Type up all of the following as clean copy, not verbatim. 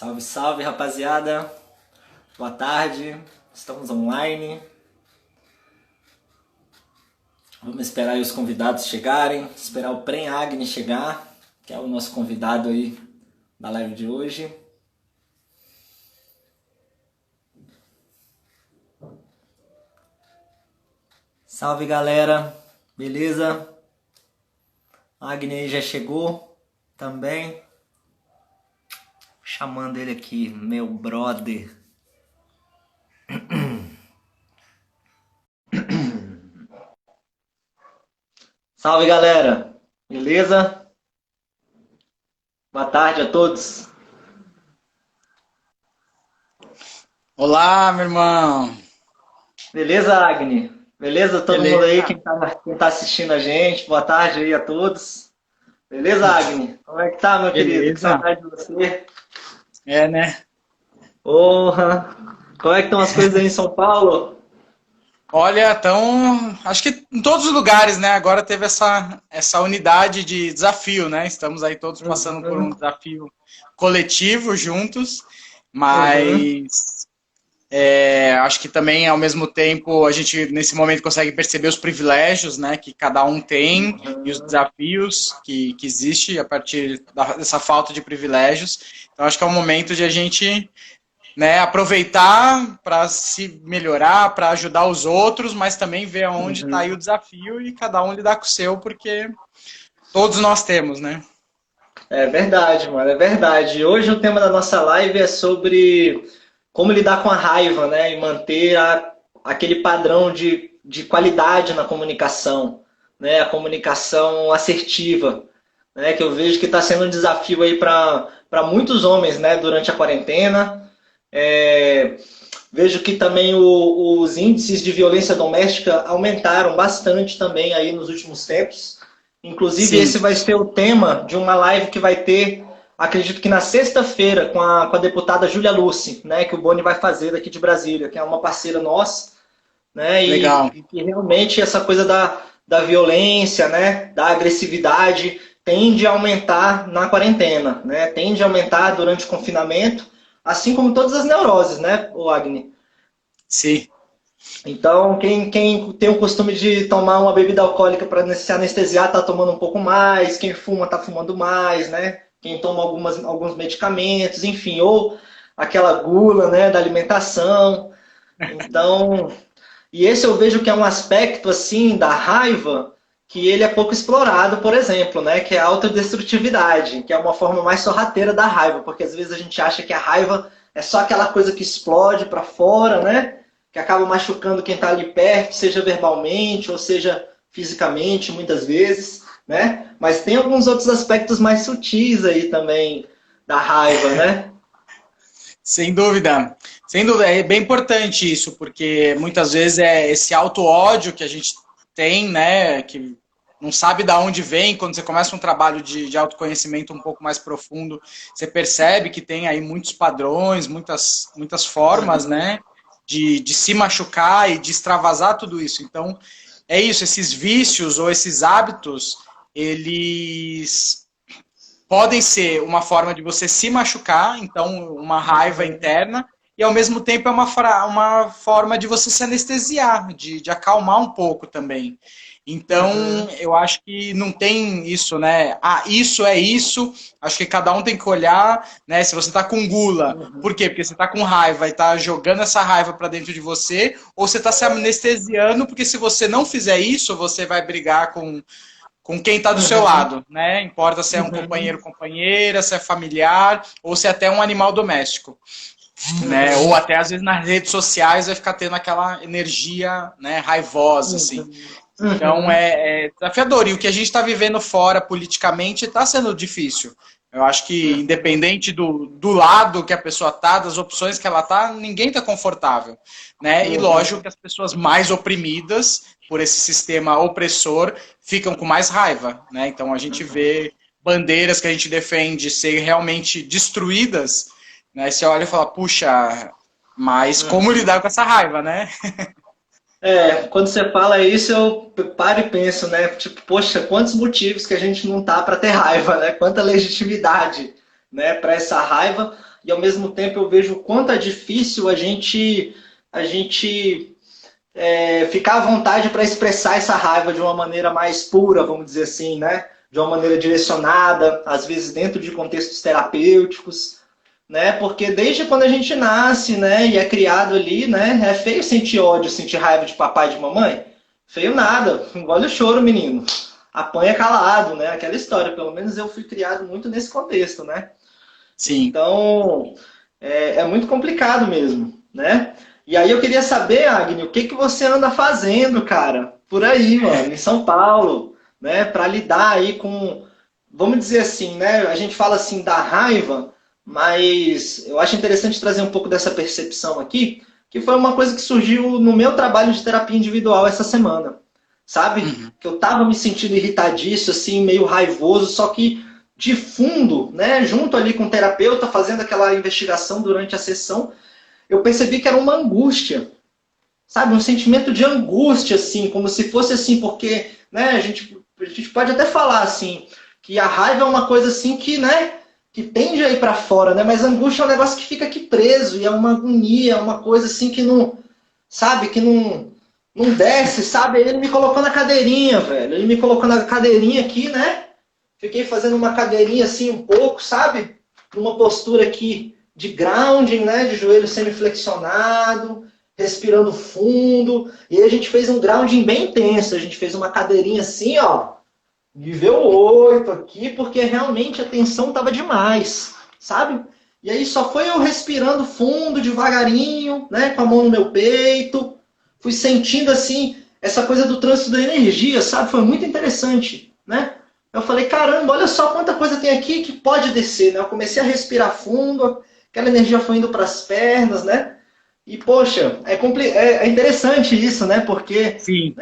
Salve, salve, rapaziada. Boa tarde. Estamos online. Vamos esperar aí os convidados chegarem. Esperar o Prem Agni chegar, que é o nosso convidado aí da live de hoje. Salve, galera. Beleza? Agni aí já chegou também. Chamando ele aqui, meu brother. Salve, galera. Beleza? Boa tarde a todos. Olá, meu irmão. Beleza, Agni? Beleza, todo mundo aí, Beleza? quem tá assistindo a gente? Boa tarde aí a todos. Beleza, Agni? Como é que tá, meu querido? Que Beleza? saudade de você. É, né? Porra! Como é que estão as coisas aí em São Paulo? Olha, então, acho que em todos os lugares, né? Agora teve essa unidade de desafio, né? Estamos aí todos passando por um Uhum, desafio coletivo juntos, uhum, mas acho que também, ao mesmo tempo, a gente, nesse momento, consegue perceber os privilégios, né? Que cada um tem e os uhum, desafios que existe a partir dessa falta de privilégios. Então, acho que é um momento de a gente, né, aproveitar para se melhorar, para ajudar os outros, mas também ver aonde está aí o uhum. desafio e cada um lidar com o seu, porque todos nós temos, né? É verdade, mano, é verdade. Hoje o tema da nossa live é sobre como lidar com a raiva, né? E manter aquele padrão de qualidade na comunicação, né? A comunicação assertiva, né? Que eu vejo que está sendo um desafio aí para muitos homens, né? Durante a quarentena. É, vejo que também os índices de violência doméstica aumentaram bastante também aí nos últimos tempos. Inclusive, Sim, esse vai ser o tema de uma live que vai ter, acredito que na sexta-feira, com a deputada Júlia Luce, né, que o Boni vai fazer daqui de Brasília, que é uma parceira nossa, né, legal. e que realmente essa coisa da violência, né, da agressividade, tende a aumentar na quarentena, né, tende a aumentar durante o confinamento, assim como todas as neuroses, né, o Agni? Sim. Então, quem tem o costume de tomar uma bebida alcoólica para se anestesiar está tomando um pouco mais, quem fuma está fumando mais, né? Quem toma alguns medicamentos, enfim, ou aquela gula, né, da alimentação. Então, e esse eu vejo que é um aspecto assim da raiva que ele é pouco explorado, por exemplo, né, que é a autodestrutividade, que é uma forma mais sorrateira da raiva, porque às vezes a gente acha que a raiva é só aquela coisa que explode para fora, né, que acaba machucando quem está ali perto, seja verbalmente ou seja fisicamente, muitas vezes, né? Mas tem alguns outros aspectos mais sutis aí também da raiva, né? Sem dúvida. Sem dúvida. É bem importante isso, porque muitas vezes é esse auto-ódio que a gente tem, né? Que não sabe de onde vem. Quando você começa um trabalho de autoconhecimento um pouco mais profundo, você percebe que tem aí muitos padrões, muitas formas, Uhum, né? De se machucar e de extravasar tudo isso. Então, é isso, esses vícios ou esses hábitos, eles podem ser uma forma de você se machucar, então uma raiva uhum, interna, e ao mesmo tempo é uma forma de você se anestesiar, de acalmar um pouco também. Então, uhum, eu acho que não tem isso, né? Ah, isso é isso. Acho que cada um tem que olhar, né? Se você tá com gula, por uhum. quê? Porque você tá com raiva e tá jogando essa raiva para dentro de você, ou você tá se anestesiando, porque se você não fizer isso, você vai brigar com quem está do seu Uhum, lado, né? Importa se é um companheiro, uhum, companheira, se é familiar ou se é até um animal doméstico, né? Ou uhum, até às vezes nas redes sociais vai ficar tendo aquela energia, né, raivosa, assim. uhum, Então uhum, é desafiador. E o que a gente está vivendo fora politicamente está sendo difícil. Eu acho que, uhum, independente do lado que a pessoa tá, das opções que ela tá, ninguém está confortável, né? E lógico uhum, que as pessoas mais oprimidas por esse sistema opressor ficam com mais raiva, né? Então a gente vê bandeiras que a gente defende ser realmente destruídas, né? Você olha e fala, puxa, mas como uhum. lidar com essa raiva, né? É, quando você fala isso, eu paro e penso, né? Tipo, poxa, quantos motivos que a gente não tá para ter raiva, né? Quanta legitimidade, né, para essa raiva. e ao mesmo tempo eu vejo o quanto é difícil a gente ficar à vontade para expressar essa raiva de uma maneira mais pura, vamos dizer assim, né? De uma maneira direcionada, às vezes dentro de contextos terapêuticos, né? Porque desde quando a gente nasce, né, e é criado ali, né, é feio sentir ódio, sentir raiva de papai e de mamãe. Feio nada, engole o choro, menino. Apanha calado, né? Aquela história, pelo menos eu fui criado muito nesse contexto, né? Sim. Então, é muito complicado mesmo, né? E aí eu queria saber, Agni, o que que você anda fazendo, cara, por aí, mano, em São Paulo, né, para lidar aí com, vamos dizer assim, né, a gente fala assim da raiva, mas eu acho interessante trazer um pouco dessa percepção aqui, que foi uma coisa que surgiu no meu trabalho de terapia individual essa semana, sabe? Uhum. Que eu tava me sentindo irritadiço, assim, meio raivoso, só que de fundo, né, junto ali com o terapeuta, fazendo aquela investigação durante a sessão, eu percebi que era uma angústia, sabe? Um sentimento de angústia, assim, como se fosse assim, porque, né, a gente pode até falar, assim, que a raiva é uma coisa, assim, que, né, que tende a ir para fora, né? Mas a angústia é um negócio que fica aqui preso, e é uma agonia, é uma coisa, assim, que não, sabe? Que não desce, sabe? Ele me colocou na cadeirinha, velho. Ele me colocou na cadeirinha aqui, né? Fiquei fazendo uma cadeirinha, assim, um pouco, sabe? Numa postura aqui de grounding, né, de joelho semiflexionado, respirando fundo, e aí a gente fez um grounding bem intenso, a gente fez uma cadeirinha assim, ó, nível 8 aqui, porque realmente a tensão estava demais, sabe? E aí só foi eu respirando fundo, devagarinho, né, com a mão no meu peito, fui sentindo assim, essa coisa do trânsito da energia, sabe? Foi muito interessante, né? Eu falei, caramba, olha só quanta coisa tem aqui que pode descer, né? Eu comecei a respirar fundo, aquela energia foi indo para as pernas, né? E, poxa, é interessante isso, né? Porque, Sim.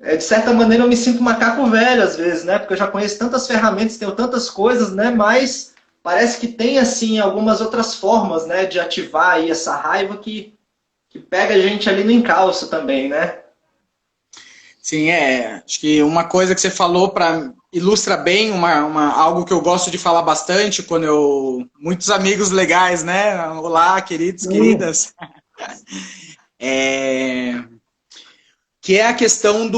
de certa maneira, eu me sinto macaco velho às vezes, né? Porque eu já conheço tantas ferramentas, tenho tantas coisas, né? Mas parece que tem, assim, algumas outras formas, né? De ativar aí essa raiva que pega a gente ali no encalço também, né? Sim, acho que uma coisa que você falou ilustra bem algo que eu gosto de falar bastante muitos amigos legais, né? Olá, queridos, queridas. Que é a questão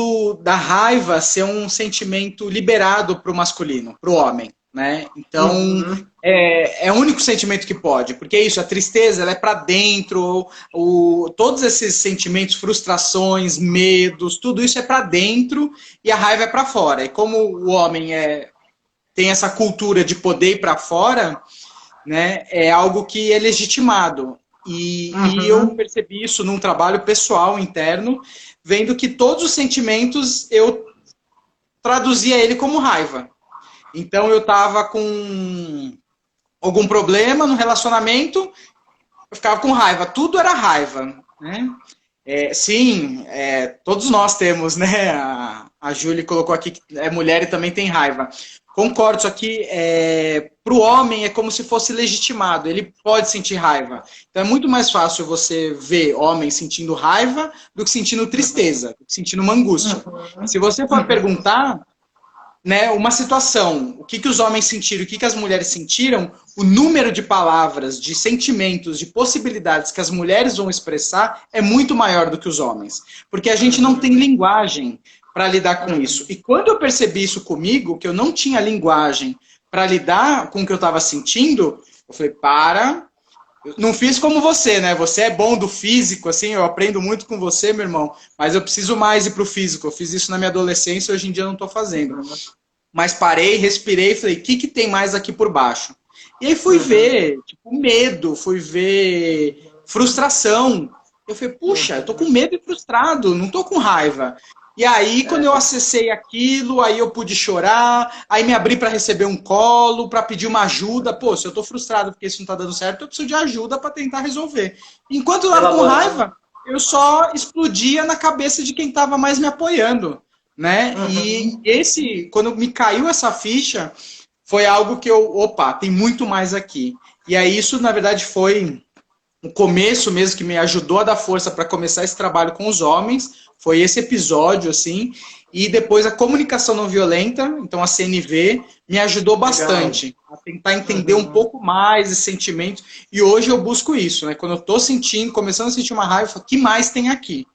da raiva ser um sentimento liberado para o masculino, para o homem, né? Então, é o único sentimento que pode, porque é isso, a tristeza, ela é para dentro, todos esses sentimentos, frustrações, medos, tudo isso é para dentro e a raiva é para fora. E como o homem tem essa cultura de poder ir para fora, né, é algo que é legitimado. E eu percebi isso num trabalho pessoal, interno, vendo que todos os sentimentos eu traduzia ele como raiva. Então eu estava com algum problema no relacionamento, eu ficava com raiva. Tudo era raiva, né? Sim, todos nós temos, né? A Júlia colocou aqui que é mulher e também tem raiva. Concordo, só que para o homem é como se fosse legitimado, ele pode sentir raiva. Então é muito mais fácil você ver homem sentindo raiva do que sentindo tristeza, do que sentindo uma angústia. Se você for perguntar, né, uma situação, o que os homens sentiram, o que as mulheres sentiram, o número de palavras, de sentimentos, de possibilidades que as mulheres vão expressar é muito maior do que os homens. Porque a gente não tem linguagem para lidar com isso. E quando eu percebi isso comigo, que eu não tinha linguagem para lidar com o que eu estava sentindo, eu falei, eu não fiz como você, né? Você é bom do físico, assim, eu aprendo muito com você, meu irmão, mas eu preciso mais ir pro físico. Eu fiz isso na minha adolescência, hoje em dia eu não estou fazendo. Mas parei, respirei e falei, o que tem mais aqui por baixo? E aí fui ver, tipo, medo, fui ver frustração. Eu falei, puxa, eu tô com medo e frustrado, não tô com raiva. E aí, quando eu acessei aquilo, aí eu pude chorar, aí me abri para receber um colo, para pedir uma ajuda. Pô, se eu tô frustrado porque isso não tá dando certo, eu preciso de ajuda para tentar resolver. Enquanto eu tava com raiva, eu só explodia na cabeça de quem tava mais me apoiando, né? E quando me caiu essa ficha, foi algo que opa, tem muito mais aqui. E aí isso, na verdade, foi um começo mesmo que me ajudou a dar força para começar esse trabalho com os homens, foi esse episódio, assim, e depois a comunicação não violenta, então a CNV, me ajudou bastante a tentar entender um pouco mais esse sentimento, e hoje eu busco isso, né? Quando eu estou sentindo, começando a sentir uma raiva, eu falo, o que mais tem aqui?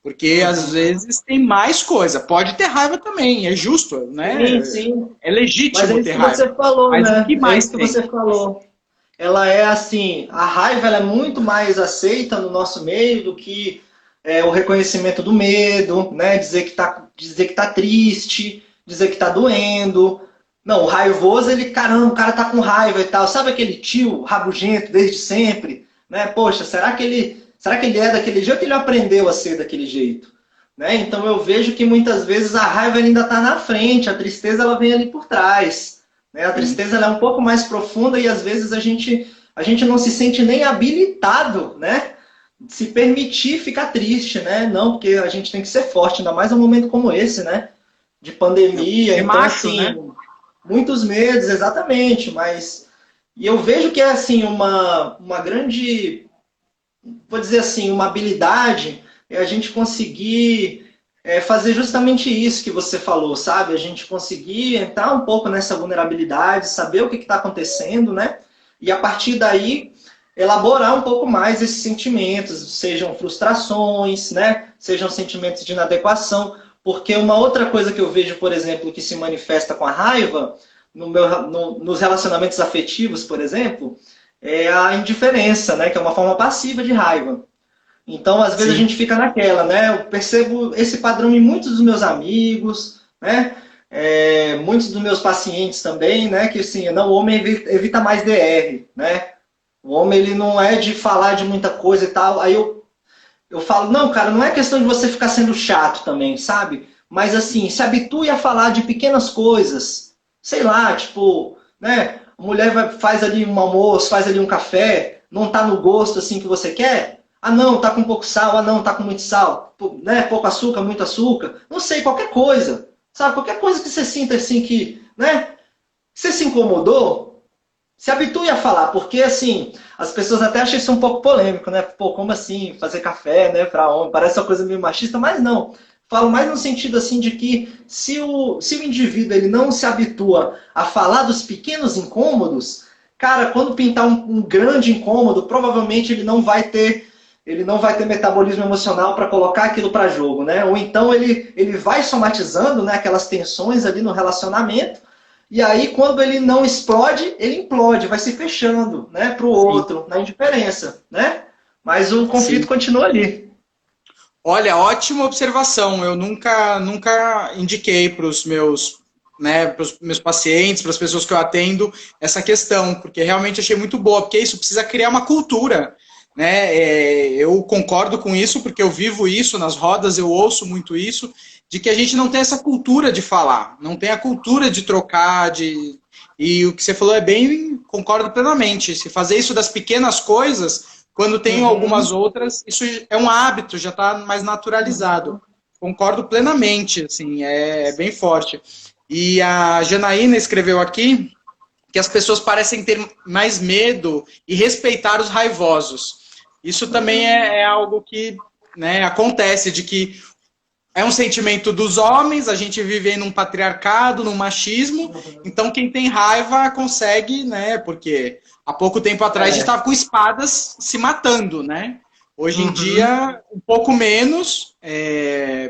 Porque às vezes tem mais coisa, pode ter raiva também, é justo, né? Sim, sim. É Mas é legítimo isso ter que raiva, você falou, mas o né? que É mais isso que tem? você falou. Ela é assim, a raiva ela é muito mais aceita no nosso meio do que o reconhecimento do medo, né? Dizer que tá triste, dizer que tá doendo. Não, o raivoso, ele, caramba, o cara tá com raiva e tal. Sabe aquele tio rabugento desde sempre? Né? Poxa, será que ele é daquele jeito ou ele aprendeu a ser daquele jeito? Né? Então eu vejo que muitas vezes a raiva ainda está na frente, a tristeza ela vem ali por trás. Né? A Sim. tristeza ela é um pouco mais profunda e às vezes a gente não se sente nem habilitado, né? Se permitir ficar triste, né? Não, porque a gente tem que ser forte, ainda mais num momento como esse, né? De pandemia, É então macho, assim, né? muitos medos, exatamente, mas e eu vejo que é assim uma grande, vou dizer assim, uma habilidade é a gente conseguir fazer justamente isso que você falou, sabe? A gente conseguir entrar um pouco nessa vulnerabilidade, saber o que está acontecendo, né? E a partir daí elaborar um pouco mais esses sentimentos, sejam frustrações, né? Sejam sentimentos de inadequação, porque uma outra coisa que eu vejo, por exemplo, que se manifesta com a raiva nos relacionamentos afetivos, por exemplo, é a indiferença, né? Que é uma forma passiva de raiva. Então, às vezes a Sim. gente fica naquela, né? Eu percebo esse padrão em muitos dos meus amigos, né? Muitos dos meus pacientes também, né? Que assim, não, o homem evita mais DR, né? O homem ele não é de falar de muita coisa e tal. Aí eu falo, não, cara, não é questão de você ficar sendo chato também, sabe? Mas assim, se habitue a falar de pequenas coisas. Sei lá, tipo, né? A mulher faz ali um almoço, faz ali um café, não tá no gosto assim que você quer. Ah, não, tá com pouco sal. Ah, não, tá com muito sal. Né? Pouco açúcar, muito açúcar. Não sei, qualquer coisa. Sabe? Qualquer coisa que você sinta assim que, né? Você se incomodou, se habitue a falar, porque assim, as pessoas até acham isso um pouco polêmico, né? Pô, como assim fazer café, né, para homem? Parece uma coisa meio machista, mas não. Falo mais no sentido assim de que se o indivíduo ele não se habitua a falar dos pequenos incômodos, cara, quando pintar um grande incômodo, provavelmente ele não vai ter metabolismo emocional para colocar aquilo para jogo, né? Ou então ele vai somatizando, né, aquelas tensões ali no relacionamento. E aí, quando ele não explode, ele implode, vai se fechando, né, para o Sim. outro, na indiferença, né? Mas o conflito Sim. continua ali. Olha, ótima observação. Eu nunca indiquei para os meus, né, pros meus pacientes, para as pessoas que eu atendo, essa questão, porque realmente achei muito boa, porque isso precisa criar uma cultura, né? Eu concordo com isso, porque eu vivo isso nas rodas, eu ouço muito isso, de que a gente não tem essa cultura de falar, não tem a cultura de trocar, e o que você falou é bem, concordo plenamente. Se fazer isso das pequenas coisas, quando tem algumas Uhum, outras, isso é um hábito, já está mais naturalizado. uhum. Concordo plenamente, assim, é bem forte. E a Janaína escreveu aqui que as pessoas parecem ter mais medo e respeitar os raivosos. Isso também é algo que, né, acontece, de que é um sentimento dos homens, a gente vive num patriarcado, num machismo, então quem tem raiva consegue, né? Porque há pouco tempo atrás a gente É. estava com espadas se matando, né? Hoje em Uhum. dia, um pouco menos,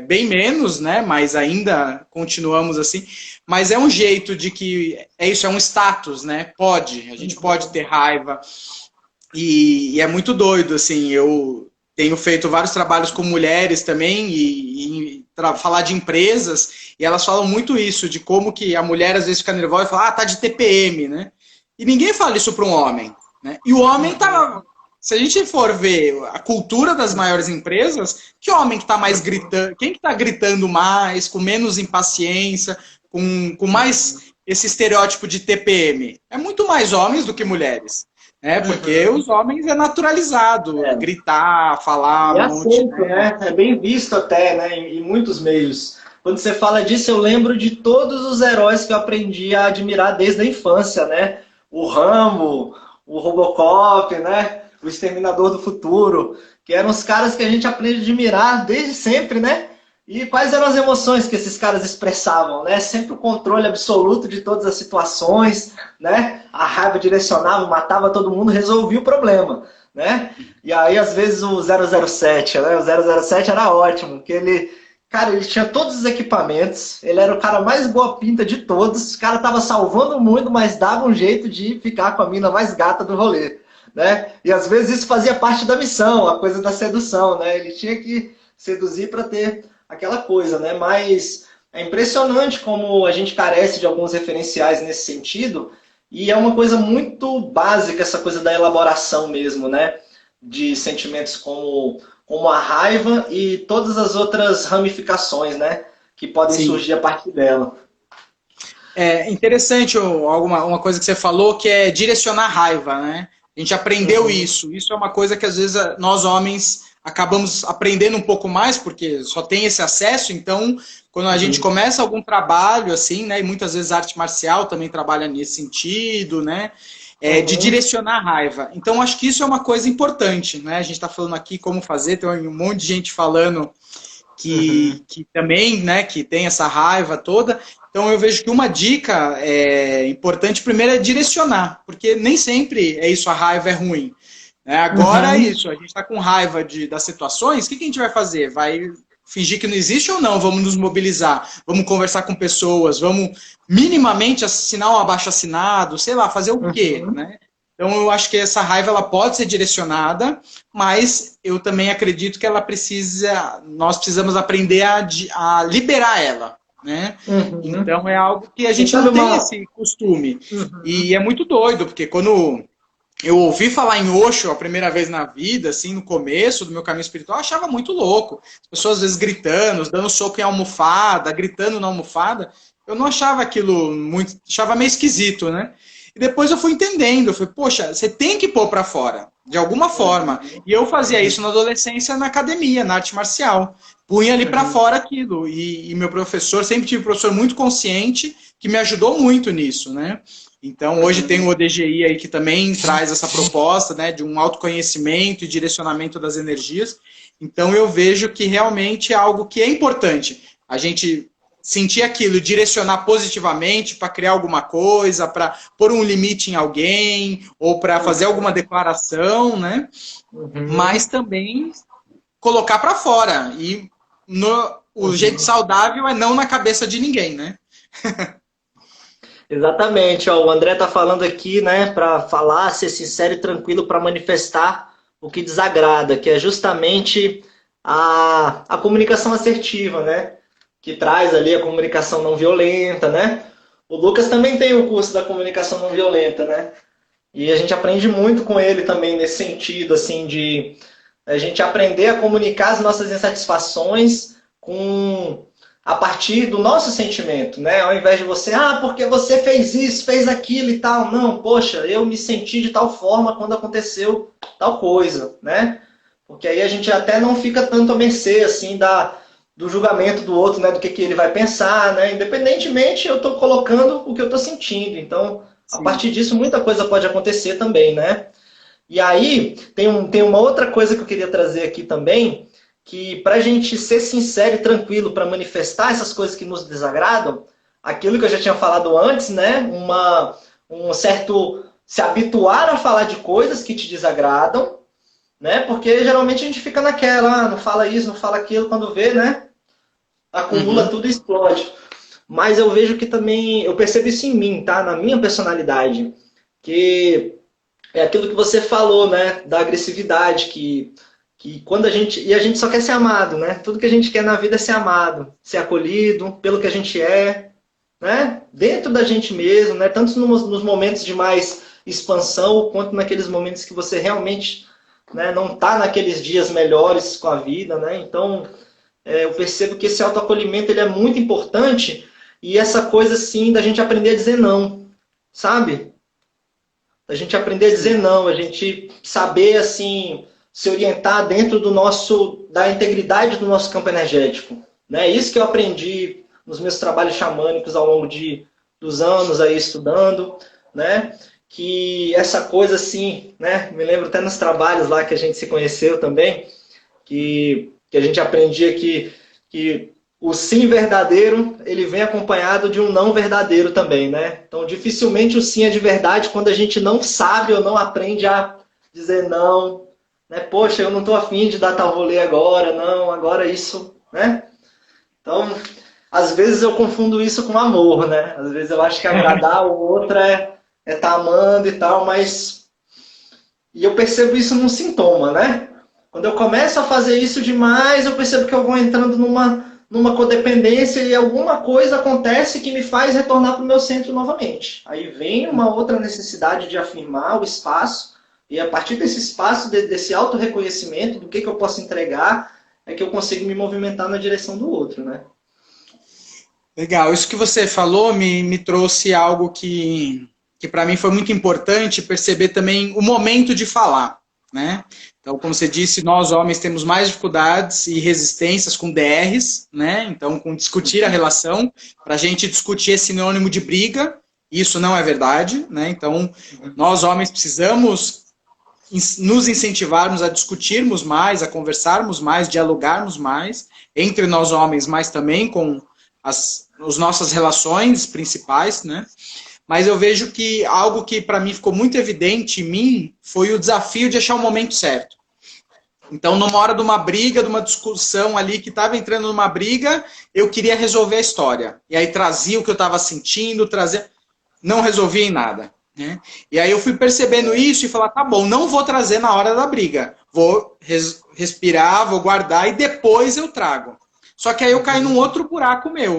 bem menos, né? Mas ainda continuamos assim. Mas é um jeito de que é isso, é um status, né? A gente pode ter raiva, e é muito doido, assim, eu tenho feito vários trabalhos com mulheres também falar de empresas, e elas falam muito isso, de como que a mulher às vezes fica nervosa e fala, tá de TPM, né? E ninguém fala isso para um homem, né? E o homem tá, se a gente for ver a cultura das maiores empresas, que homem que tá mais gritando, quem que tá gritando mais, com menos impaciência, com mais esse estereótipo de TPM? É muito mais homens do que mulheres. Porque Uhum. os homens é naturalizado, É. gritar, falar E um monte, aceito, né? né? É bem visto até, né? Em muitos meios. Quando você fala disso, eu lembro de todos os heróis que eu aprendi a admirar desde a infância, né? O Rambo, o Robocop, né? o Exterminador do Futuro, que eram os caras que a gente aprende a admirar desde sempre, né? E quais eram as emoções que esses caras expressavam, né? Sempre o controle absoluto de todas as situações, né? A raiva direcionava, matava todo mundo, resolvia o problema, né? E aí, às vezes, o 007, né? O 007 era ótimo, porque ele, cara, ele tinha todos os equipamentos, ele era o cara mais boa pinta de todos, o cara tava salvando o mundo, mas dava um jeito de ficar com a mina mais gata do rolê, né? E às vezes isso fazia parte da missão, a coisa da sedução, né? Ele tinha que seduzir para ter aquela coisa, né? Mas é impressionante como a gente carece de alguns referenciais nesse sentido, e é uma coisa muito básica essa coisa da elaboração mesmo, né? De sentimentos como a raiva e todas as outras ramificações, né? Que podem Sim. surgir a partir dela. É interessante uma coisa que você falou, que é direcionar a raiva, né? A gente aprendeu isso. Isso é uma coisa que às vezes nós homens acabamos aprendendo um pouco mais, porque só tem esse acesso. Então, quando a gente começa algum trabalho, assim, né? E muitas vezes a arte marcial também trabalha nesse sentido, né? De direcionar a raiva. Então, acho que isso é uma coisa importante, né? A gente está falando aqui como fazer, tem um monte de gente falando que também, né, que tem essa raiva toda. Então, eu vejo que uma dica importante, primeiro, é direcionar, porque nem sempre é isso, a raiva é ruim. Né? Agora é isso, a gente está com raiva das situações, o que a gente vai fazer? Vai fingir que não existe ou não? Vamos nos mobilizar, vamos conversar com pessoas, vamos minimamente assinar um abaixo-assinado, sei lá, fazer o quê? Né? Então, eu acho que essa raiva ela pode ser direcionada, mas eu também acredito que nós precisamos aprender a liberar ela. Né? Então, é algo que a gente não tem esse costume. E é muito doido, porque quando eu ouvi falar em Osho a primeira vez na vida, assim, no começo do meu caminho espiritual, eu achava muito louco. As pessoas às vezes gritando, dando soco em almofada, gritando na almofada. Eu não achava aquilo muito... Achava meio esquisito, né? E depois eu fui entendendo. Eu falei, poxa, você tem que pôr pra fora, de alguma forma. E eu fazia isso na adolescência, na academia, na arte marcial. Punha ali pra fora aquilo. E meu professor, sempre tive um professor muito consciente, que me ajudou muito nisso, né? Então, hoje tem o ODGI aí que também traz essa proposta, né, de um autoconhecimento e direcionamento das energias. Então, eu vejo que realmente é algo que é importante. A gente sentir aquilo, direcionar positivamente para criar alguma coisa, para pôr um limite em alguém, ou para fazer alguma declaração, né? Mas também colocar para fora. E o jeito saudável é não na cabeça de ninguém, né? Exatamente, ó, o André tá falando aqui, né, para falar, ser sincero e tranquilo para manifestar o que desagrada, que é justamente a comunicação assertiva, né, que traz ali a comunicação não violenta, né. O Lucas também tem o curso da comunicação não violenta, né, e a gente aprende muito com ele também nesse sentido, assim, de a gente aprender a comunicar as nossas insatisfações a partir do nosso sentimento, né? Ao invés de você, porque você fez isso, fez aquilo e tal. Não, poxa, eu me senti de tal forma quando aconteceu tal coisa, né? Porque aí a gente até não fica tanto à mercê, assim, do julgamento do outro, né? Do que ele vai pensar, né? Independentemente, eu estou colocando o que eu estou sentindo. Então, a partir disso, muita coisa pode acontecer também, né? E aí, tem uma outra coisa que eu queria trazer aqui também, que para a gente ser sincero e tranquilo para manifestar essas coisas que nos desagradam, aquilo que eu já tinha falado antes, né? Um certo se habituar a falar de coisas que te desagradam, né? Porque geralmente a gente fica naquela, não fala isso, não fala aquilo, quando vê, né? Acumula tudo e explode. Mas eu vejo que também, eu percebo isso em mim, tá? Na minha personalidade, que é aquilo que você falou, né? Da agressividade, que quando a gente só quer ser amado, né? Tudo que a gente quer na vida é ser amado, ser acolhido pelo que a gente é, né? Dentro da gente mesmo, né? Tanto nos momentos de mais expansão, quanto naqueles momentos que você realmente, né, não está naqueles dias melhores com a vida, né? Então, eu percebo que esse autoacolhimento ele é muito importante e essa coisa, assim, da gente aprender a dizer não, sabe? Da gente aprender a dizer não, a gente saber, assim, se orientar dentro da integridade do nosso campo energético. Né? Isso que eu aprendi nos meus trabalhos xamânicos ao longo dos anos aí estudando. Né? que essa coisa assim, né? Me lembro até nos trabalhos lá que a gente se conheceu também, que a gente aprendia que o sim verdadeiro, ele vem acompanhado de um não verdadeiro também, né? Então, dificilmente o sim é de verdade quando a gente não sabe ou não aprende a dizer não, né? Poxa, eu não estou afim de dar tal rolê agora, não, agora isso, né? Então, às vezes eu confundo isso com amor, né? Às vezes eu acho que agradar o outro é tá amando e tal, mas... E eu percebo isso num sintoma, né? Quando eu começo a fazer isso demais, eu percebo que eu vou entrando numa codependência e alguma coisa acontece que me faz retornar para o meu centro novamente. Aí vem uma outra necessidade de afirmar o espaço, e a partir desse espaço, desse auto-reconhecimento do que eu posso entregar, é que eu consigo me movimentar na direção do outro, né? Legal, isso que você falou me trouxe algo que para mim foi muito importante perceber também o momento de falar, né? Então, como você disse, nós homens temos mais dificuldades e resistências com DRs, né? Então, com discutir a relação, para a gente discutir é sinônimo de briga, isso não é verdade, né? Então, nós homens precisamos nos incentivarmos a discutirmos mais, a conversarmos mais, dialogarmos mais, entre nós homens, mas também com as nossas relações principais, né? Mas eu vejo que algo que para mim ficou muito evidente em mim foi o desafio de achar o momento certo. Então, numa hora de uma briga, de uma discussão ali, que estava entrando numa briga, eu queria resolver a história. E aí trazia o que eu estava sentindo, trazia... Não resolvia em nada. Né? E aí eu fui percebendo isso e falar, tá bom, não vou trazer na hora da briga. Vou respirar, vou guardar e depois eu trago. Só que aí eu caí num outro buraco meu,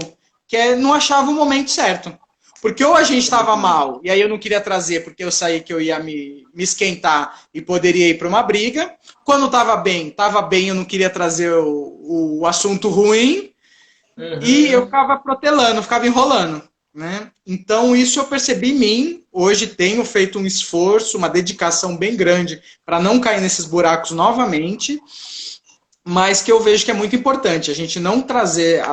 que é não achava o momento certo. Porque ou a gente estava mal, e aí eu não queria trazer, porque eu saí que eu ia me esquentar e poderia ir para uma briga. Quando estava bem, eu não queria trazer o assunto ruim, e eu ficava protelando, ficava enrolando. Né? Então, isso eu percebi em mim. Hoje tenho feito um esforço, uma dedicação bem grande para não cair nesses buracos novamente, mas que eu vejo que é muito importante a gente não trazer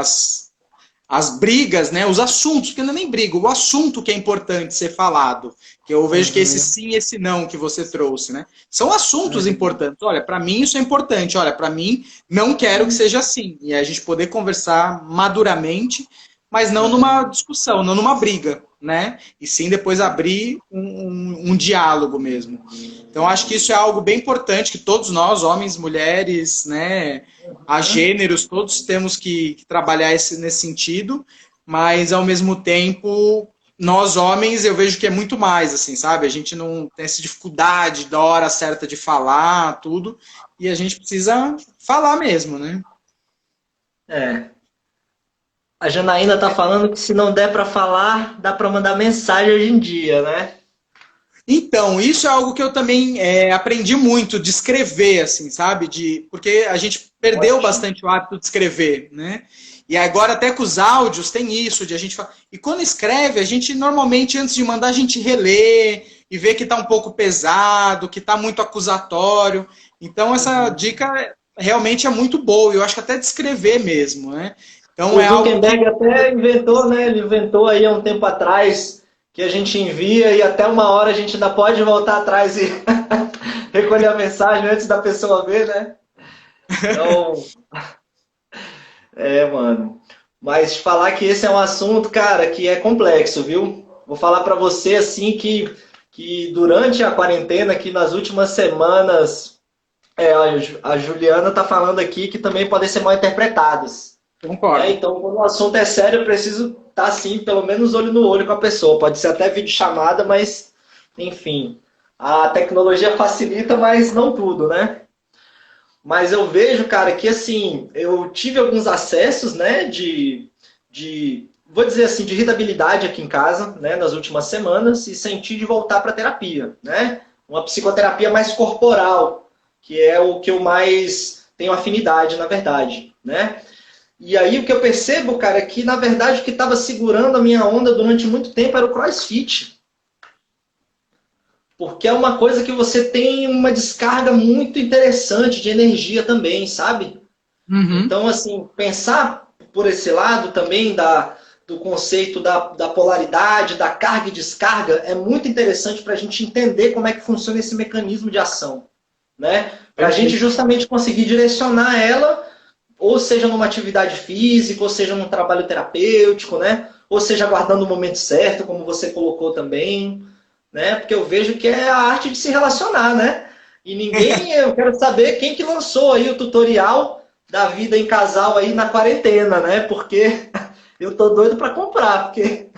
as brigas, né, os assuntos, porque não é nem briga, o assunto que é importante ser falado, que eu vejo que esse sim e esse não que você trouxe, né, são assuntos importantes. Olha, para mim isso é importante, olha, para mim não quero que seja assim, e a gente poder conversar maduramente, mas não numa discussão, não numa briga, né, e sim depois abrir um diálogo mesmo. Então acho que isso é algo bem importante, que todos nós, homens, mulheres, né, a gêneros, todos temos que trabalhar nesse sentido, mas ao mesmo tempo, nós homens, eu vejo que é muito mais, assim, sabe? A gente não tem essa dificuldade da hora certa de falar, tudo, e a gente precisa falar mesmo, né? É. A Janaína tá falando que se não der para falar, dá para mandar mensagem hoje em dia, né? Então, isso é algo que eu também aprendi muito, de escrever, assim, sabe? Porque a gente perdeu bastante o hábito de escrever, né? E agora até com os áudios tem isso, de a gente... E quando escreve, a gente normalmente, antes de mandar, a gente relê e vê que está um pouco pesado, que está muito acusatório. Então, essa dica realmente é muito boa. Eu acho que até de escrever mesmo, né? Então, O é algo que... Zuckerberg até inventou, né? Ele inventou aí há um tempo atrás que a gente envia e até uma hora a gente ainda pode voltar atrás e recolher a mensagem antes da pessoa ver, né? Então, mano. Mas falar que esse é um assunto, cara, que é complexo, viu? Vou falar pra você assim que durante a quarentena, que nas últimas semanas, a Juliana tá falando aqui que também podem ser mal interpretados. Concordo. Então, quando o assunto é sério, eu preciso estar, assim, pelo menos olho no olho com a pessoa. Pode ser até videochamada, mas, enfim. A tecnologia facilita, mas não tudo, né? Mas eu vejo, cara, que, assim, eu tive alguns acessos, né, vou dizer assim, de irritabilidade aqui em casa, né, nas últimas semanas, e senti de voltar para terapia, né? Uma psicoterapia mais corporal, que é o que eu mais tenho afinidade, na verdade, né? E aí o que eu percebo, cara, é que na verdade o que estava segurando a minha onda durante muito tempo era o CrossFit. Porque é uma coisa que você tem uma descarga muito interessante de energia também, sabe? Então, assim, pensar por esse lado também do conceito da polaridade, da carga e descarga, é muito interessante para a gente entender como é que funciona esse mecanismo de ação, né? Para a gente justamente conseguir direcionar ela, ou seja numa atividade física, ou seja num trabalho terapêutico, né? Ou seja guardando o momento certo, como você colocou também, né? Porque eu vejo que é a arte de se relacionar, né? E ninguém, eu quero saber quem que lançou aí o tutorial da vida em casal aí na quarentena, né? Porque eu tô doido para comprar, porque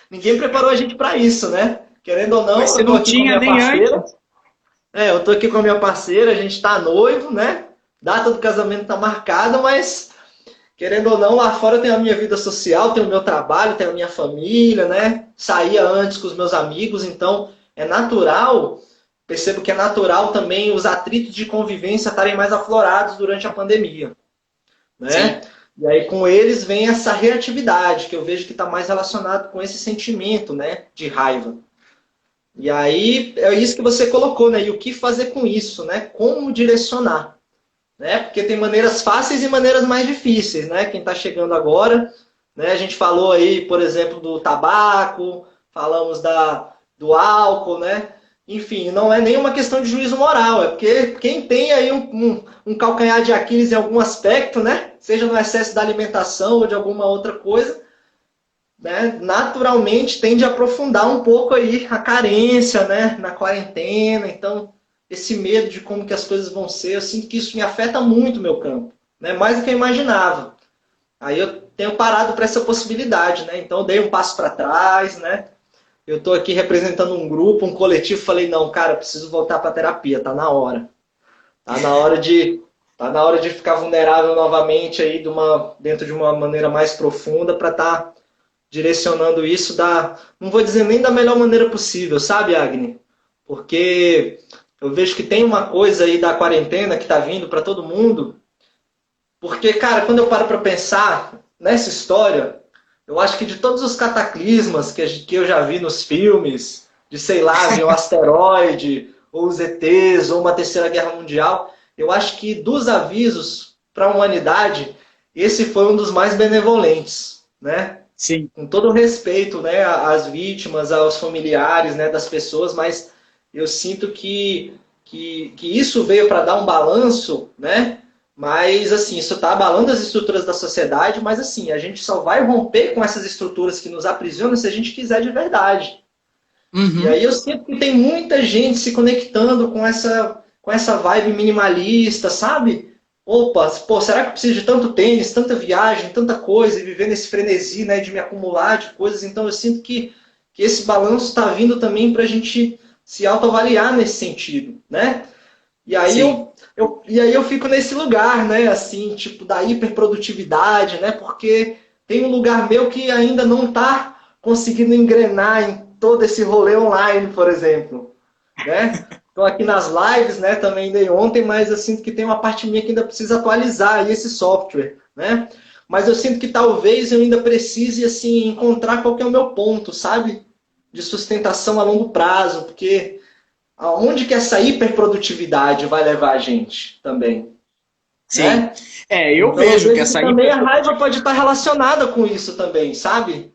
ninguém preparou a gente para isso, né? Querendo ou não, Mas você eu tô não aqui com a tinha minha nem parceira. antes. Eu tô aqui com a minha parceira, a gente tá noivo, né? Data do casamento tá marcada, mas querendo ou não, lá fora tem a minha vida social, tem o meu trabalho, tem a minha família, né? Saía antes com os meus amigos, então é natural, percebo que é natural também os atritos de convivência estarem mais aflorados durante a pandemia, Sim. né? E aí com eles vem essa reatividade, que eu vejo que está mais relacionado com esse sentimento, né, de raiva. E aí é isso que você colocou, né? E o que fazer com isso, né? Como direcionar, né? Porque tem maneiras fáceis e maneiras mais difíceis, né? Quem está chegando agora, né? A gente falou aí, por exemplo, do tabaco, falamos do álcool, né? Enfim, não é nenhuma questão de juízo moral, é porque quem tem aí um calcanhar de Aquiles em algum aspecto, né? Seja no excesso da alimentação ou de alguma outra coisa, né? Naturalmente tende a aprofundar um pouco aí a carência, né? Na quarentena, então esse medo de como que as coisas vão ser, eu sinto que isso me afeta muito o meu campo, né? Mais do que eu imaginava. Aí eu tenho parado para essa possibilidade, né? Então eu dei um passo para trás, né? Eu estou aqui representando um grupo, um coletivo, falei, não, cara, eu preciso voltar para a terapia, tá na hora. Tá na hora de tá na hora de ficar vulnerável novamente aí dentro de uma maneira mais profunda para estar direcionando isso não vou dizer nem da melhor maneira possível, sabe, Agni? Porque eu vejo que tem uma coisa aí da quarentena que está vindo para todo mundo. Porque, cara, quando eu paro para pensar nessa história, eu acho que de todos os cataclismas que eu já vi nos filmes, de sei lá, ver um asteroide, ou os ETs, ou uma terceira guerra mundial, eu acho que dos avisos para a humanidade, esse foi um dos mais benevolentes, né? Sim. Com todo o respeito, né, às vítimas, aos familiares, né, das pessoas, mas eu sinto que isso veio para dar um balanço, né? Mas assim, isso está abalando as estruturas da sociedade, mas assim, a gente só vai romper com essas estruturas que nos aprisionam se a gente quiser de verdade. E Uhum. aí eu sinto que tem muita gente se conectando com essa vibe minimalista, sabe? Opa, pô, será que eu preciso de tanto tênis, tanta viagem, tanta coisa, e viver nesse frenesi, né, de me acumular de coisas? Então eu sinto que esse balanço está vindo também para a gente se autoavaliar nesse sentido, né? E aí Sim. eu fico nesse lugar, né, assim, tipo, da hiperprodutividade, né? Porque tem um lugar meu que ainda não está conseguindo engrenar em todo esse rolê online, por exemplo, né? Estou aqui nas lives, né? Também dei ontem, mas eu sinto que tem uma parte minha que ainda precisa atualizar aí esse software, né? Mas eu sinto que talvez eu ainda precise, assim, encontrar qual que é o meu ponto, sabe? De sustentação a longo prazo, porque aonde que essa hiperprodutividade vai levar a gente também, Sim. né? Eu Então eu vejo que vejo que essa também a raiva pode estar relacionada com isso também, sabe?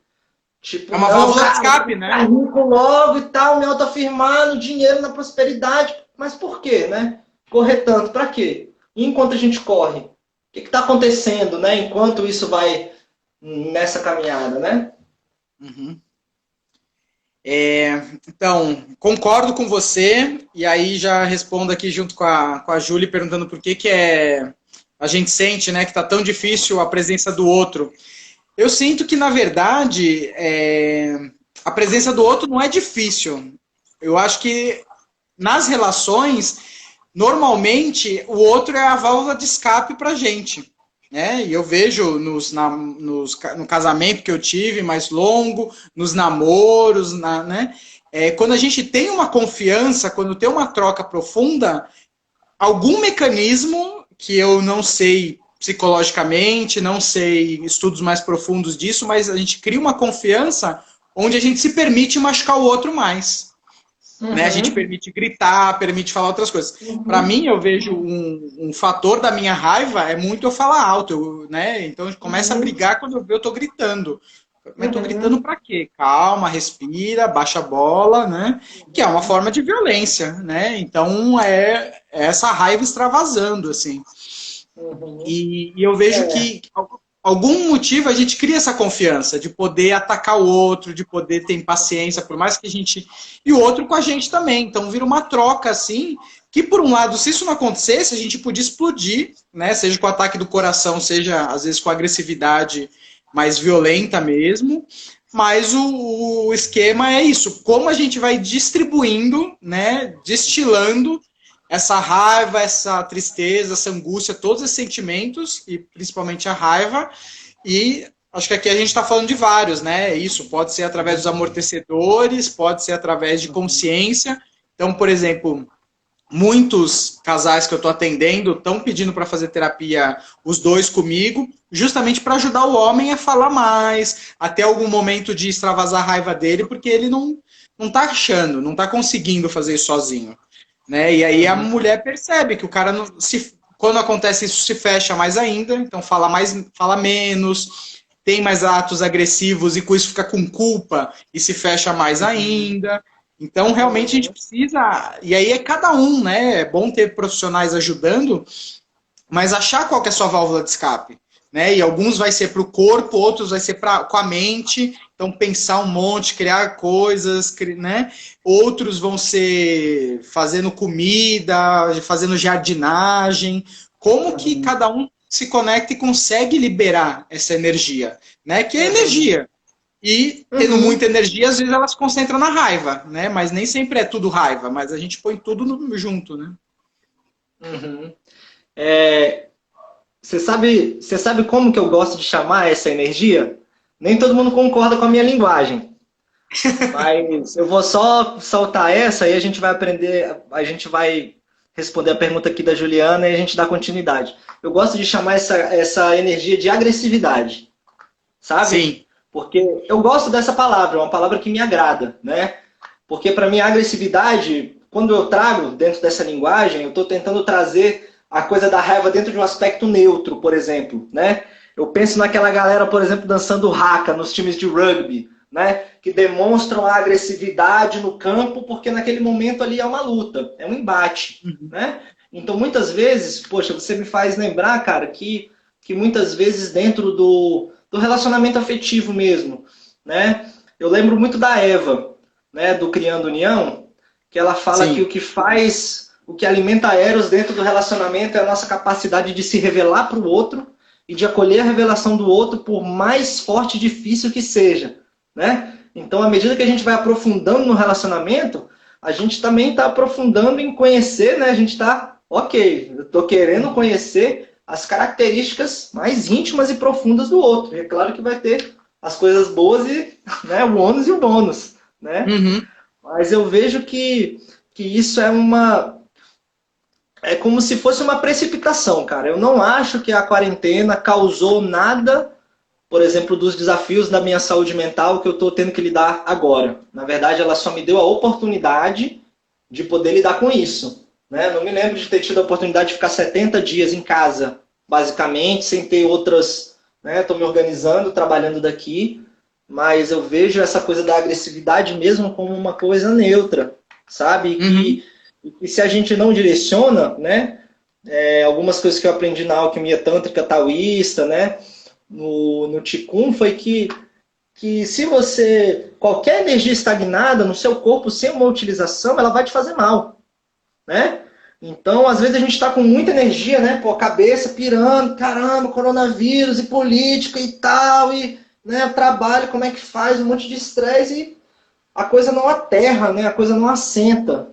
é Tipo, uma não, válvula de eu quero escape, ficar né? rico logo e tal, me autoafirmar no dinheiro, na prosperidade. Mas por quê, né? Correr tanto, pra quê? E enquanto a gente corre, o que está acontecendo, né? Enquanto isso vai nessa caminhada, né? Uhum. Então, concordo com você, e aí já respondo aqui junto com a Júlia, perguntando por que a gente sente, né, que está tão difícil a presença do outro. Eu sinto que, na verdade, a presença do outro não é difícil. Eu acho que nas relações, normalmente, o outro é a válvula de escape para a gente. Né? E eu vejo no casamento que eu tive mais longo, nos namoros, né? Quando a gente tem uma confiança, quando tem uma troca profunda, algum mecanismo que eu não sei psicologicamente, não sei estudos mais profundos disso, mas a gente cria uma confiança onde a gente se permite machucar o outro mais. Né? A gente Uhum, permite gritar, permite falar outras coisas. Para uhum, mim, eu vejo um fator da minha raiva é muito eu falar alto, né? Então a gente começa a uhum, brigar quando eu estou gritando. Mas tô gritando pra quê? Calma, respira, baixa a bola, né? Que é uma forma de violência, né? Então é essa raiva extravasando, assim. Uhum. E eu vejo É. que algum motivo a gente cria essa confiança de poder atacar o outro, de poder ter paciência, por mais que a gente. E o outro com a gente também. Então vira uma troca assim, que por um lado, se isso não acontecesse, a gente podia explodir, né? Seja com o ataque do coração, seja às vezes com agressividade mais violenta mesmo. Mas o esquema é isso, como a gente vai distribuindo, né, destilando essa raiva, essa tristeza, essa angústia, todos esses sentimentos, e principalmente a raiva, e acho que aqui a gente está falando de vários, né? Isso pode ser através dos amortecedores, pode ser através de consciência. Então, por exemplo, muitos casais que eu estou atendendo estão pedindo para fazer terapia os dois comigo, justamente para ajudar o homem a falar mais, até algum momento de extravasar a raiva dele, porque ele não está achando, não está conseguindo fazer isso sozinho. Né? E aí a mulher percebe que o cara, quando acontece isso, se fecha mais ainda, então fala menos, tem mais atos agressivos e com isso fica com culpa e se fecha mais ainda. Então, realmente, a gente precisa. E aí é cada um, né? É bom ter profissionais ajudando, mas achar qual que é a sua válvula de escape. Né? E alguns vai ser para o corpo, outros vai ser com a mente. Então, pensar um monte, criar coisas, né? Outros vão ser fazendo comida, fazendo jardinagem. Como que cada um se conecta e consegue liberar essa energia? Né? Que é energia. E, tendo muita energia, às vezes ela se concentra na raiva, né? Mas nem sempre é tudo raiva, mas a gente põe tudo junto, né? Uhum. Você sabe como que eu gosto de chamar essa energia? Nem todo mundo concorda com a minha linguagem. Mas eu vou só soltar essa e a gente vai aprender, a gente vai responder a pergunta aqui da Juliana e a gente dá continuidade. Eu gosto de chamar essa energia de agressividade, sabe? Sim. Porque eu gosto dessa palavra, é uma palavra que me agrada, né? Porque para mim a agressividade, quando eu trago dentro dessa linguagem, eu estou tentando trazer a coisa da raiva dentro de um aspecto neutro, por exemplo, né? Eu penso naquela galera, por exemplo, dançando haka nos times de rugby, né? Que demonstram a agressividade no campo porque naquele momento ali é uma luta, é um embate, né? Então muitas vezes, poxa, você me faz lembrar, cara, que muitas vezes dentro do relacionamento afetivo mesmo, né? Eu lembro muito da Eva, né, do Criando União, que ela fala Sim. que o que alimenta Eros dentro do relacionamento é a nossa capacidade de se revelar para o outro e de acolher a revelação do outro, por mais forte e difícil que seja, né? Então, à medida que a gente vai aprofundando no relacionamento, a gente também está aprofundando em conhecer, né? A gente está, ok, eu estou querendo conhecer as características mais íntimas e profundas do outro. E é claro que vai ter as coisas boas e, né, o ônus e o bônus, né? Mas eu vejo que isso é como se fosse uma precipitação, cara. Eu não acho que a quarentena causou nada, por exemplo, dos desafios da minha saúde mental que eu estou tendo que lidar agora. Na verdade, ela só me deu a oportunidade de poder lidar com isso. Né? Não me lembro de ter tido a oportunidade de ficar 70 dias em casa, basicamente, sem ter outras... Estou me organizando, trabalhando daqui, mas eu vejo essa coisa da agressividade mesmo como uma coisa neutra, sabe? E se a gente não direciona, né? Algumas coisas que eu aprendi na alquimia tântrica taoísta, né? No Qigong, foi que se você... Qualquer energia estagnada no seu corpo, sem uma utilização, ela vai te fazer mal, né? Então, às vezes a gente está com muita energia, né? Pô, cabeça pirando, caramba, coronavírus e política e tal, e né, trabalho, como é que faz, um monte de estresse, e a coisa não aterra, né? A coisa não assenta.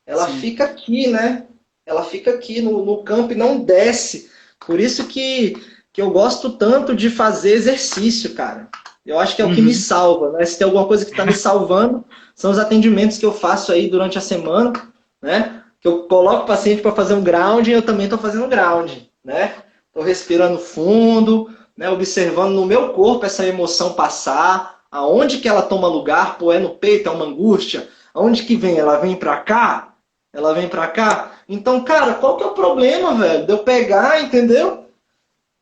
Ela fica aqui, né? Ela fica aqui no campo e não desce. Por isso que eu gosto tanto de fazer exercício, cara. Eu acho que é o que me salva, né? Se tem alguma coisa que está me salvando, são os atendimentos que eu faço aí durante a semana, né? Que eu coloco o paciente para fazer um ground e eu também estou fazendo ground, né? Estou respirando fundo, né? Observando no meu corpo essa emoção passar, aonde que ela toma lugar, pô, é no peito, é uma angústia, aonde que vem? Ela vem para cá? Ela vem para cá? Então, cara, qual que é o problema, velho? De eu pegar, entendeu?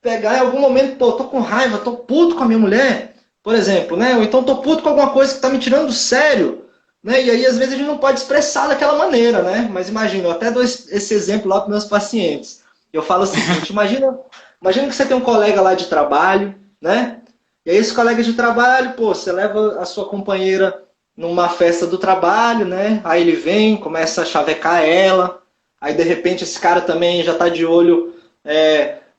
Pegar em algum momento, pô, tô com raiva, tô puto com a minha mulher, por exemplo, né? Ou então tô puto com alguma coisa que tá me tirando do sério, né? E aí, às vezes, a gente não pode expressar daquela maneira, né? Mas imagina, eu até dou esse exemplo lá para meus pacientes. Eu falo o seguinte, imagina que você tem um colega lá de trabalho, né? E aí esse colega de trabalho, pô, você leva a sua companheira numa festa do trabalho, né? Aí ele vem, começa a chavecar ela, aí de repente esse cara também já tá de olho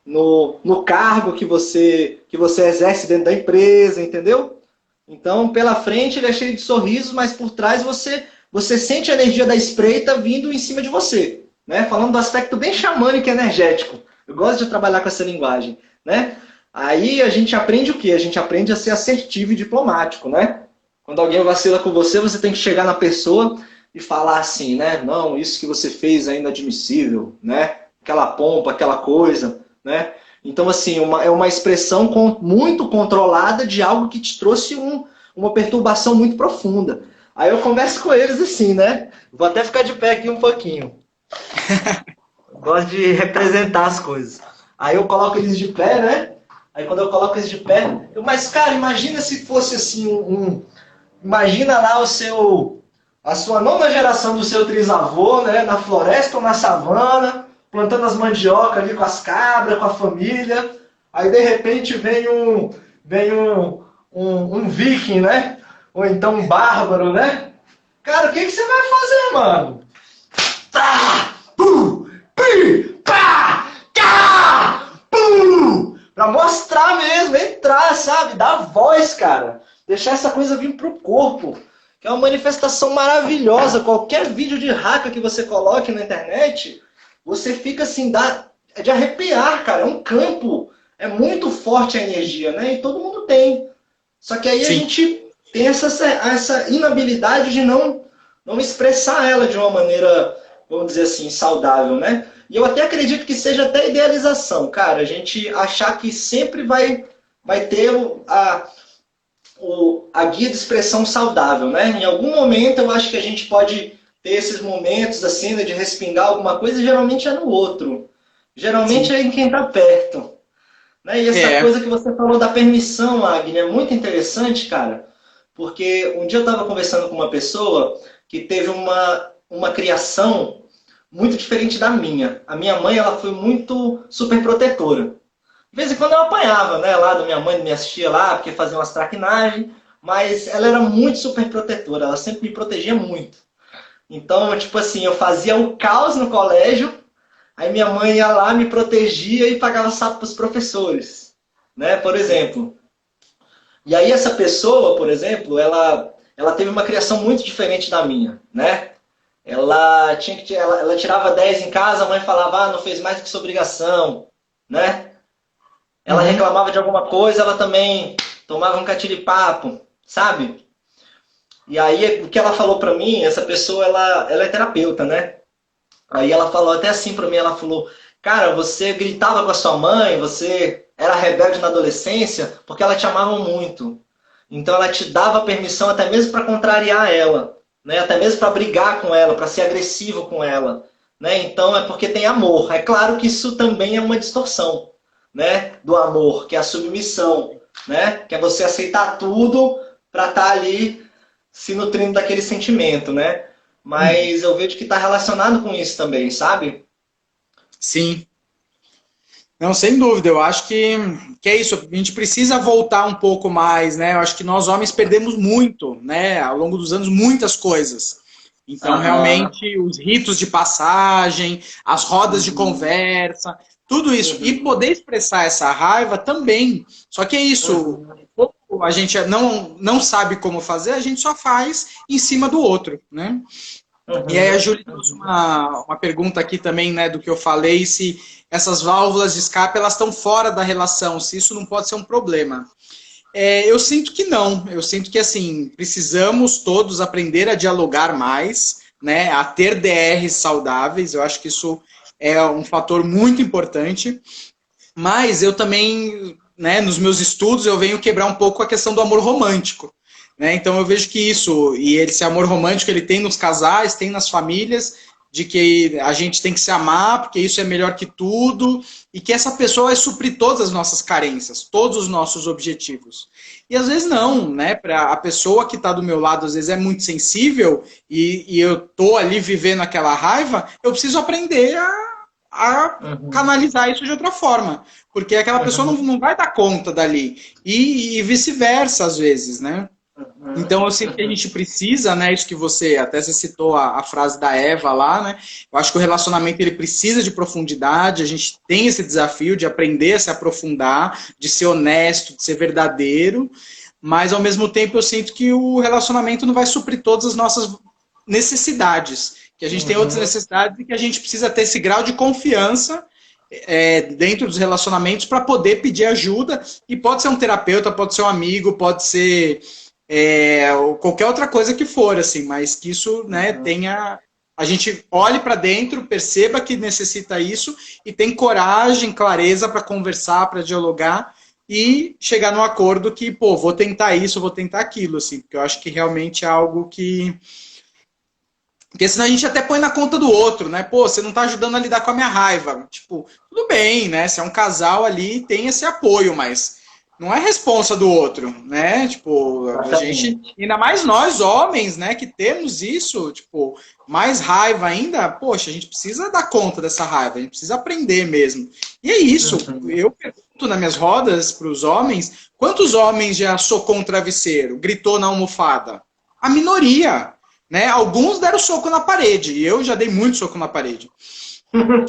no cargo que você exerce dentro da empresa, entendeu? Então, pela frente ele é cheio de sorrisos, mas por trás você sente a energia da espreita vindo em cima de você, né? Falando do aspecto bem xamânico e energético. Eu gosto de trabalhar com essa linguagem, né? Aí a gente aprende o quê? A gente aprende a ser assertivo e diplomático, né? Quando alguém vacila com você, você tem que chegar na pessoa e falar assim, né? Não, isso que você fez é inadmissível, né? Aquela pompa, aquela coisa, né? Então, assim, é uma expressão muito controlada de algo que te trouxe uma perturbação muito profunda. Aí eu converso com eles assim, né? Vou até ficar de pé aqui um pouquinho. Gosto de representar as coisas. Aí eu coloco eles de pé, né? Aí quando eu coloco eles de pé, mas cara, imagina se fosse assim imagina lá a sua nona geração do seu trisavô, né? Na floresta ou na savana, plantando as mandioca ali com as cabras, com a família. Aí de repente vem um viking, né? Ou então um bárbaro, né? Cara, o que você vai fazer, mano? Tá! Pum! Pi! Pá! Cá! Pum! Pra mostrar mesmo, entrar, sabe? Dar voz, cara. Deixar essa coisa vir pro corpo. Que é uma manifestação maravilhosa. Qualquer vídeo de haka que você coloque na internet, você fica assim, é de arrepiar, cara. É um campo. É muito forte a energia, né? E todo mundo tem. Só que aí Sim. A gente tem essa inabilidade de não expressar ela de uma maneira, vamos dizer assim, saudável, né? E eu até acredito que seja até idealização, cara. A gente achar que sempre vai ter a guia de expressão saudável, né? Em algum momento eu acho que a gente pode ter esses momentos assim, né, de respingar alguma coisa, e geralmente é no outro. Geralmente Sim. É em quem está perto. Né? E essa coisa que você falou da permissão, Agni, é muito interessante, cara. Porque um dia eu estava conversando com uma pessoa que teve uma criação muito diferente da minha. A minha mãe, ela foi muito super protetora. De vez em quando eu apanhava, né, lá da minha mãe, da minha tia lá, porque fazia umas traquinagens, mas ela era muito super protetora, ela sempre me protegia muito. Então, tipo assim, eu fazia o caos no colégio, aí minha mãe ia lá, me protegia e pagava sapo para os professores, né, por exemplo. E aí essa pessoa, por exemplo, ela teve uma criação muito diferente da minha, né? Ela tirava 10 em casa, a mãe falava, não fez mais do que sua obrigação, né? Ela reclamava de alguma coisa, ela também tomava um catiripapo, sabe? E aí, o que ela falou pra mim, essa pessoa, ela é terapeuta, né? Aí ela falou até assim pra mim, ela falou, cara, você gritava com a sua mãe, você era rebelde na adolescência, porque ela te amava muito. Então ela te dava permissão até mesmo para contrariar ela, né? Até mesmo para brigar com ela, para ser agressivo com ela. Né? Então é porque tem amor. É claro que isso também é uma distorção, né, do amor, que é a submissão, né, que é você aceitar tudo para estar ali se nutrindo daquele sentimento, né? Mas eu vejo que está relacionado com isso também, sabe? Sim. Não, sem dúvida, eu acho que é isso, a gente precisa voltar um pouco mais, né? Eu acho que nós homens perdemos muito, né, ao longo dos anos, muitas coisas. Então, realmente, os ritos de passagem, as rodas de conversa, tudo isso. E poder expressar essa raiva também. Só que é isso, a gente não sabe como fazer, a gente só faz em cima do outro, né? E aí a Júlia trouxe uma pergunta aqui também, né, do que eu falei, se essas válvulas de escape, elas estão fora da relação, se isso não pode ser um problema. Eu sinto que não, eu sinto que, assim, precisamos todos aprender a dialogar mais, né, a ter DRs saudáveis, eu acho que isso é um fator muito importante, mas eu também, né, nos meus estudos, eu venho quebrar um pouco a questão do amor romântico. Né? Então eu vejo que isso, e esse amor romântico ele tem nos casais, tem nas famílias, de que a gente tem que se amar, porque isso é melhor que tudo, e que essa pessoa vai suprir todas as nossas carências, todos os nossos objetivos. E às vezes não, né? Para a pessoa que está do meu lado, às vezes é muito sensível, e eu tô ali vivendo aquela raiva, eu preciso aprender a canalizar isso de outra forma. Porque aquela pessoa não vai dar conta dali. E vice-versa, às vezes, né? Então, eu sinto que a gente precisa, né? Isso que você citou a frase da Eva lá, né? Eu acho que o relacionamento ele precisa de profundidade, a gente tem esse desafio de aprender a se aprofundar, de ser honesto, de ser verdadeiro, mas ao mesmo tempo eu sinto que o relacionamento não vai suprir todas as nossas necessidades, que a gente tem outras necessidades e que a gente precisa ter esse grau de confiança dentro dos relacionamentos para poder pedir ajuda, e pode ser um terapeuta, pode ser um amigo, pode ser qualquer outra coisa que for, assim, mas que isso, né, tenha... A gente olhe para dentro, perceba que necessita isso e tem coragem, clareza para conversar, para dialogar e chegar num acordo que, pô, vou tentar isso, vou tentar aquilo, assim, porque eu acho que realmente é algo que... Porque senão a gente até põe na conta do outro, né? Pô, você não tá ajudando a lidar com a minha raiva. Tipo, tudo bem, né? Se é um casal ali, tem esse apoio, mas não é responsa do outro, né? Tipo, a gente, ainda mais nós homens, né, que temos isso, tipo, mais raiva ainda, poxa, a gente precisa dar conta dessa raiva, a gente precisa aprender mesmo. E é isso, eu pergunto nas minhas rodas para os homens, quantos homens já socou um travesseiro, gritou na almofada? A minoria, né? Alguns deram soco na parede, e eu já dei muito soco na parede.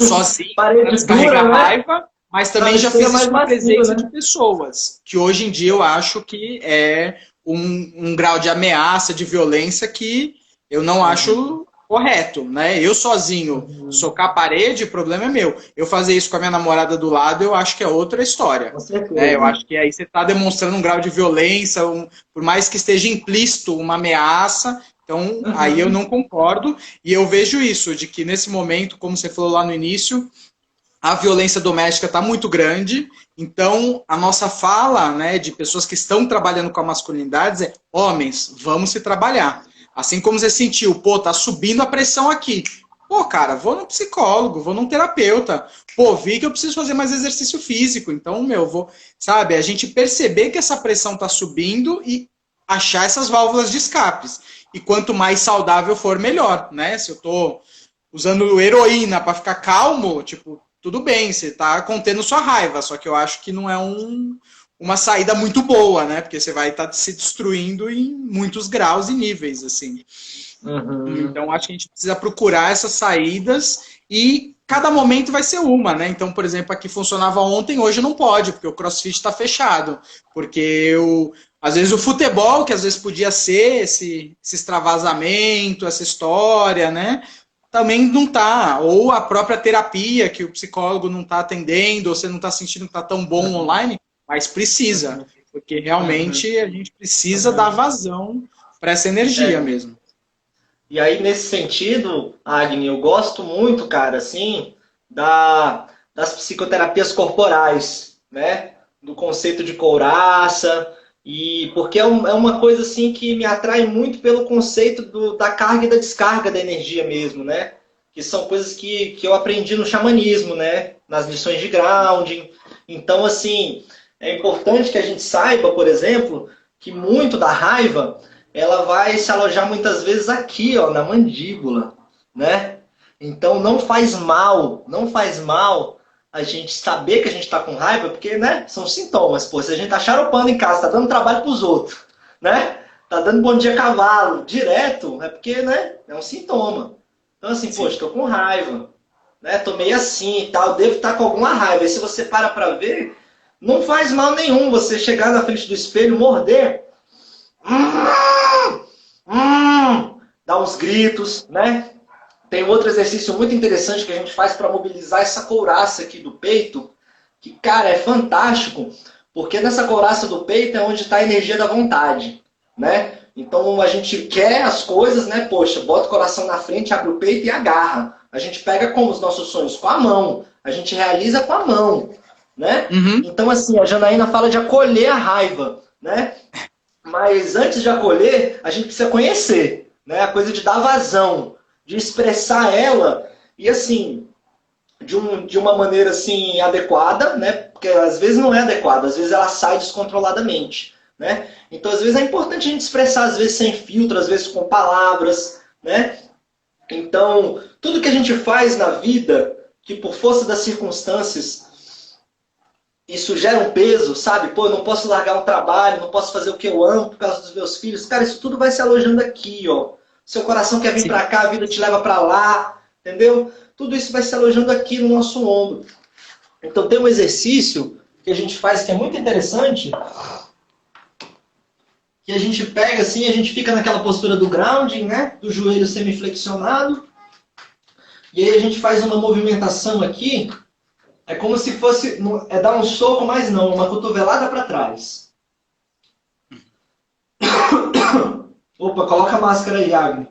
Sozinho, para descarregar raiva, mas também já fiz isso com a presença de pessoas, que hoje em dia eu acho que é um grau de ameaça, de violência que eu não acho correto, né? Eu sozinho socar a parede, o problema é meu. Eu fazer isso com a minha namorada do lado, eu acho que é outra história. Né? Eu acho que aí você está demonstrando um grau de violência, por mais que esteja implícito uma ameaça. Então, aí eu não concordo. E eu vejo isso, de que nesse momento, como você falou lá no início, a violência doméstica está muito grande, então a nossa fala, né, de pessoas que estão trabalhando com a masculinidade é: homens, vamos se trabalhar. Assim como você sentiu, pô, tá subindo a pressão aqui. Pô, cara, vou no psicólogo, vou num terapeuta. Pô, vi que eu preciso fazer mais exercício físico, então, vou... Sabe, a gente perceber que essa pressão tá subindo e achar essas válvulas de escapes. E quanto mais saudável for, melhor, né? Se eu tô usando heroína para ficar calmo, tipo, tudo bem, você está contendo sua raiva, só que eu acho que não é uma saída muito boa, né? Porque você vai estar se destruindo em muitos graus e níveis, assim. Então, acho que a gente precisa procurar essas saídas e cada momento vai ser uma, né? Então, por exemplo, aqui funcionava ontem, hoje não pode, porque o CrossFit está fechado. Porque, às vezes, o futebol, que às vezes podia ser esse extravasamento, essa história, né? Também não está, ou a própria terapia, que o psicólogo não está atendendo, ou você não está sentindo que está tão bom online, mas precisa, porque realmente a gente precisa dar vazão para essa energia mesmo. E aí, nesse sentido, Agni, eu gosto muito, cara, assim, das psicoterapias corporais, né? Do conceito de couraça, e porque é uma coisa assim que me atrai muito pelo conceito da carga e da descarga da energia mesmo, né? Que são coisas que eu aprendi no xamanismo, né? Nas lições de grounding. Então, assim, é importante que a gente saiba, por exemplo, que muito da raiva ela vai se alojar muitas vezes aqui, ó, na mandíbula, né? Então não faz mal a gente saber que a gente está com raiva, porque, né, são sintomas. Pô, se a gente tá xaropando em casa, tá dando trabalho para os outros, né? Tá dando bom dia cavalo direto, é porque, né, é um sintoma. Então assim, poxa, estou com raiva, né? Tô meio assim e tal, devo estar com alguma raiva. E se você para ver, não faz mal nenhum você chegar na frente do espelho, morder, dar uns gritos, né? Tem outro exercício muito interessante que a gente faz para mobilizar essa couraça aqui do peito, que, cara, é fantástico, porque nessa couraça do peito é onde está a energia da vontade, né? Então a gente quer as coisas, né? Poxa, bota o coração na frente, abre o peito e agarra. A gente pega como os nossos sonhos? Com a mão. A gente realiza com a mão, né? Então, assim, a Janaína fala de acolher a raiva, né? Mas antes de acolher, a gente precisa conhecer, né? A coisa de dar vazão. de expressar ela, e assim, de uma maneira assim adequada, né? Porque às vezes não é adequada, às vezes ela sai descontroladamente, né? Então às vezes é importante a gente expressar, às vezes sem filtro, às vezes com palavras, né? Então tudo que a gente faz na vida, que por força das circunstâncias isso gera um peso, sabe? Pô, eu não posso largar um trabalho, não posso fazer o que eu amo por causa dos meus filhos. Cara, isso tudo vai se alojando aqui, ó. Seu coração quer vir para cá, a vida te leva para lá, entendeu? Tudo isso vai se alojando aqui no nosso ombro. Então tem um exercício que a gente faz que é muito interessante, que a gente pega assim, a gente fica naquela postura do grounding, né? Do joelho semiflexionado. E aí a gente faz uma movimentação aqui. É como se fosse, é dar um soco, mas não, uma cotovelada para trás. Opa, coloca a máscara aí, Agni.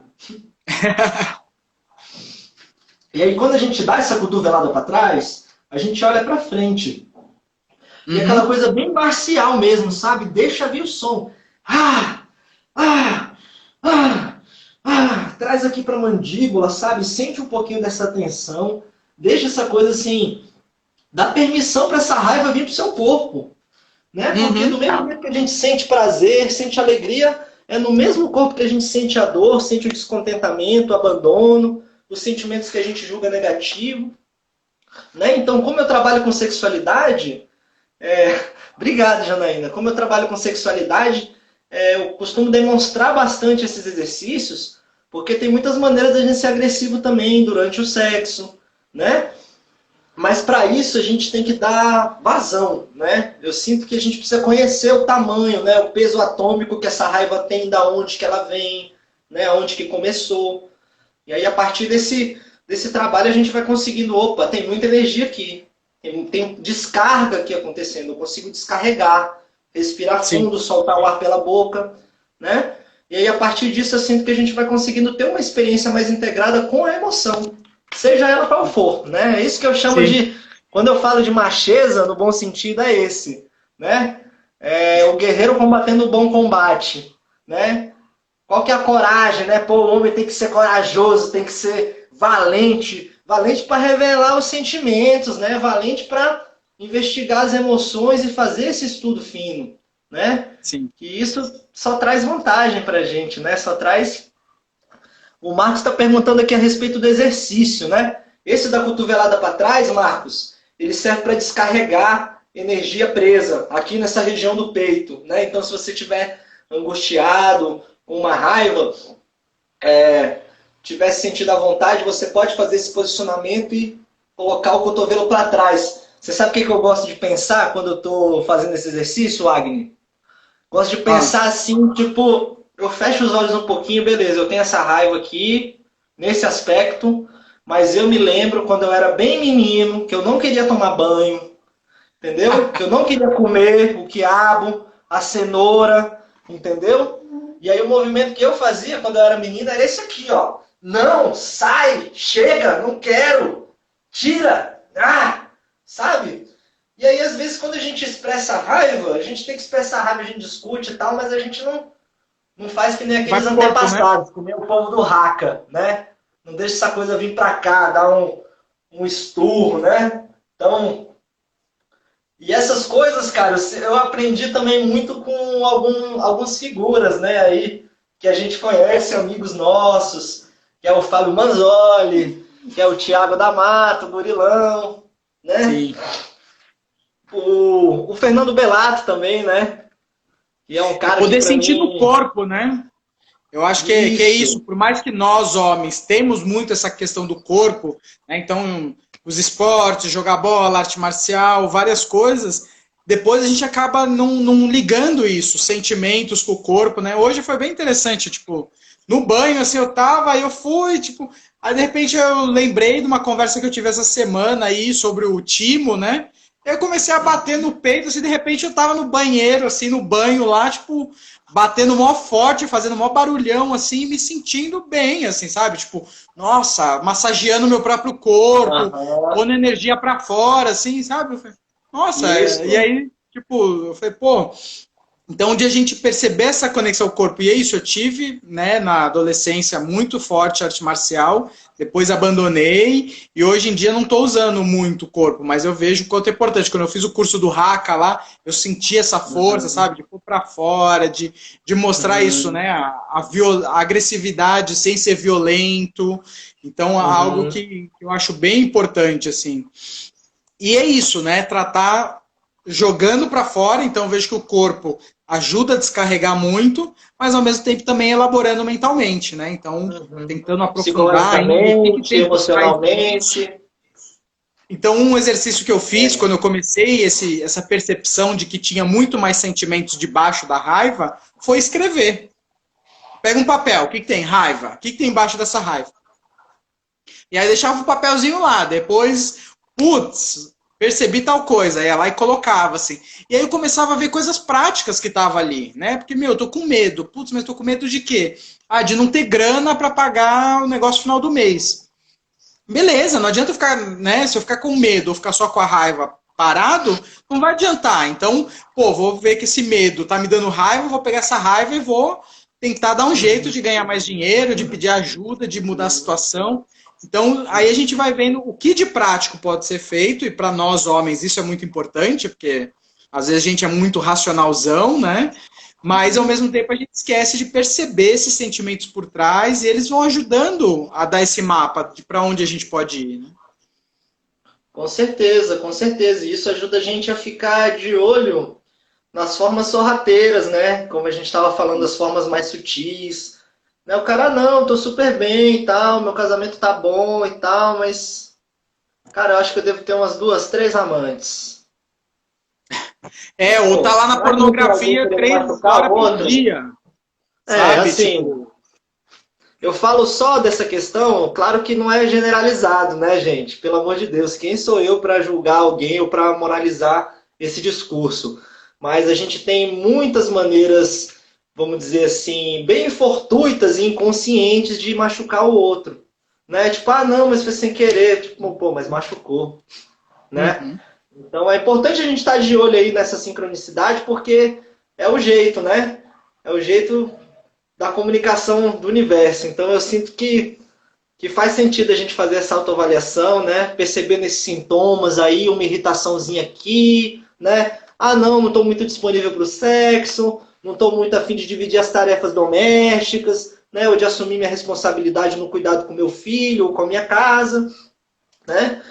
E aí quando a gente dá essa cotovelada para trás, a gente olha para frente. E aquela coisa bem marcial mesmo, sabe? Deixa vir o som. Traz aqui para a mandíbula, sabe? Sente um pouquinho dessa tensão. Deixa essa coisa assim. Dá permissão para essa raiva vir para o seu corpo. Né? Porque do mesmo jeito que a gente sente prazer, sente alegria, é no mesmo corpo que a gente sente a dor, sente o descontentamento, o abandono, os sentimentos que a gente julga negativo. Né? Então, como eu trabalho com sexualidade... Obrigado, Janaína. Como eu trabalho com sexualidade, eu costumo demonstrar bastante esses exercícios, porque tem muitas maneiras de a gente ser agressivo também durante o sexo, né? Mas para isso a gente tem que dar vazão, né? Eu sinto que a gente precisa conhecer o tamanho, né? O peso atômico que essa raiva tem, da onde que ela vem, né? Onde que começou. E aí a partir desse trabalho a gente vai conseguindo, opa, tem muita energia aqui. Tem descarga aqui acontecendo, eu consigo descarregar, respirar fundo, soltar o ar pela boca, né? E aí a partir disso eu sinto que a gente vai conseguindo ter uma experiência mais integrada com a emoção. Seja ela qual for, né? É isso que eu chamo de... Quando eu falo de macheza, no bom sentido, é esse, né? É o guerreiro combatendo o bom combate, né? Qual que é a coragem, né? Pô, o homem tem que ser corajoso, tem que ser valente. Valente para revelar os sentimentos, né? Valente para investigar as emoções e fazer esse estudo fino, né? Sim. E isso só traz vantagem para a gente, né? Só traz... O Marcos está perguntando aqui a respeito do exercício, né? Esse da cotovelada para trás, Marcos, ele serve para descarregar energia presa aqui nessa região do peito, né? Então, se você estiver angustiado, com uma raiva, tivesse sentido à vontade, você pode fazer esse posicionamento e colocar o cotovelo para trás. Você sabe o que eu gosto de pensar quando eu estou fazendo esse exercício, Agni? Gosto de pensar assim, tipo... Eu fecho os olhos um pouquinho, beleza, eu tenho essa raiva aqui, nesse aspecto, mas eu me lembro quando eu era bem menino, que eu não queria tomar banho, entendeu? Que eu não queria comer o quiabo, a cenoura, entendeu? E aí o movimento que eu fazia quando eu era menino era esse aqui, ó. Não, sai, chega, não quero, tira, sabe? E aí às vezes quando a gente expressa a raiva, a gente tem que expressar a raiva, a gente discute e tal, mas a gente não faz que nem aqueles antepassados, que nem o povo do Haka, né? Não deixa essa coisa vir pra cá, dar um esturro, né? Então, e essas coisas, cara, eu aprendi também muito com algumas figuras, né? Aí, que a gente conhece, amigos nossos, que é o Fábio Manzoli, que é o Thiago da Mata, o Gurilão, né? Sim. O Fernando Belato também, né? E é um cara poder que sentir mim... no corpo, né? Eu acho que é isso. Por mais que nós, homens, temos muito essa questão do corpo, né? Então, os esportes, jogar bola, arte marcial, várias coisas, depois a gente acaba não ligando isso, sentimentos com o corpo, né? Hoje foi bem interessante, tipo, no banho, assim, aí eu fui, tipo... Aí, de repente, eu lembrei de uma conversa que eu tive essa semana aí sobre o timo, né? Eu comecei a bater no peito, assim, de repente eu tava no banheiro, assim, no banho lá, tipo, batendo mó forte, fazendo mó barulhão, assim, me sentindo bem, assim, sabe? Tipo, nossa, massageando meu próprio corpo, pondo energia pra fora, assim, sabe? Eu falei, nossa, e aí, tipo, eu falei, pô, Então, de a gente perceber essa conexão ao corpo, e é isso, eu tive, né, na adolescência muito forte arte marcial, depois abandonei, e hoje em dia não estou usando muito o corpo, mas eu vejo o quanto é importante. Quando eu fiz o curso do Haka lá, eu senti essa força, sabe, de pôr para fora, de mostrar isso, né, a agressividade sem ser violento. Então, é algo que eu acho bem importante, assim. E é isso, né, tratar jogando para fora, então eu vejo que o corpo ajuda a descarregar muito, mas ao mesmo tempo também elaborando mentalmente, né? Então, tentando aprofundar psicologicamente, emocionalmente. Então, um exercício que eu fiz quando eu comecei essa percepção de que tinha muito mais sentimentos debaixo da raiva, foi escrever. Pega um papel, o que tem? Raiva. O que tem embaixo dessa raiva? E aí deixava o papelzinho lá, depois, putz, percebi tal coisa, ia lá e colocava, assim. E aí eu começava a ver coisas práticas que tava ali, né? Porque, meu, eu tô com medo. Putz, mas tô com medo de quê? Ah, de não ter grana para pagar o negócio final do mês. Beleza, não adianta eu ficar, né? Se eu ficar com medo ou ficar só com a raiva parado, não vai adiantar. Então, pô, vou ver que esse medo tá me dando raiva, vou pegar essa raiva e vou tentar dar um jeito de ganhar mais dinheiro, de pedir ajuda, de mudar a situação. Então, aí a gente vai vendo o que de prático pode ser feito, e para nós homens isso é muito importante, porque às vezes a gente é muito racionalzão, né? Mas, ao mesmo tempo, a gente esquece de perceber esses sentimentos por trás, e eles vão ajudando a dar esse mapa de para onde a gente pode ir, né? Com certeza, com certeza. E isso ajuda a gente a ficar de olho nas formas sorrateiras, né? Como a gente estava falando, as formas mais sutis. Né? O cara, não, tô super bem e tal, meu casamento tá bom e tal, mas, cara, eu acho que eu devo ter umas 2, 3 amantes. Ou tá lá na Será que não tem alguém pornografia querendo 3 machucar o horas por outro? dia, É, sabe? assim, Tipo, eu falo só dessa questão, claro que não é generalizado, né, gente? Pelo amor de Deus, quem sou eu para julgar alguém ou para moralizar esse discurso? Mas a gente tem muitas maneiras, vamos dizer assim, bem fortuitas e inconscientes de machucar o outro, né? Tipo, ah, não, mas foi sem querer, tipo, pô, mas machucou, né? Então é importante a gente estar de olho aí nessa sincronicidade, porque é o jeito, né? É o jeito da comunicação do universo. Então eu sinto que faz sentido a gente fazer essa autoavaliação, né? Percebendo esses sintomas aí, uma irritaçãozinha aqui, né? Ah, não estou muito disponível para o sexo, não estou muito afim de dividir as tarefas domésticas, né? Ou de assumir minha responsabilidade no cuidado com meu filho ou com a minha casa, né?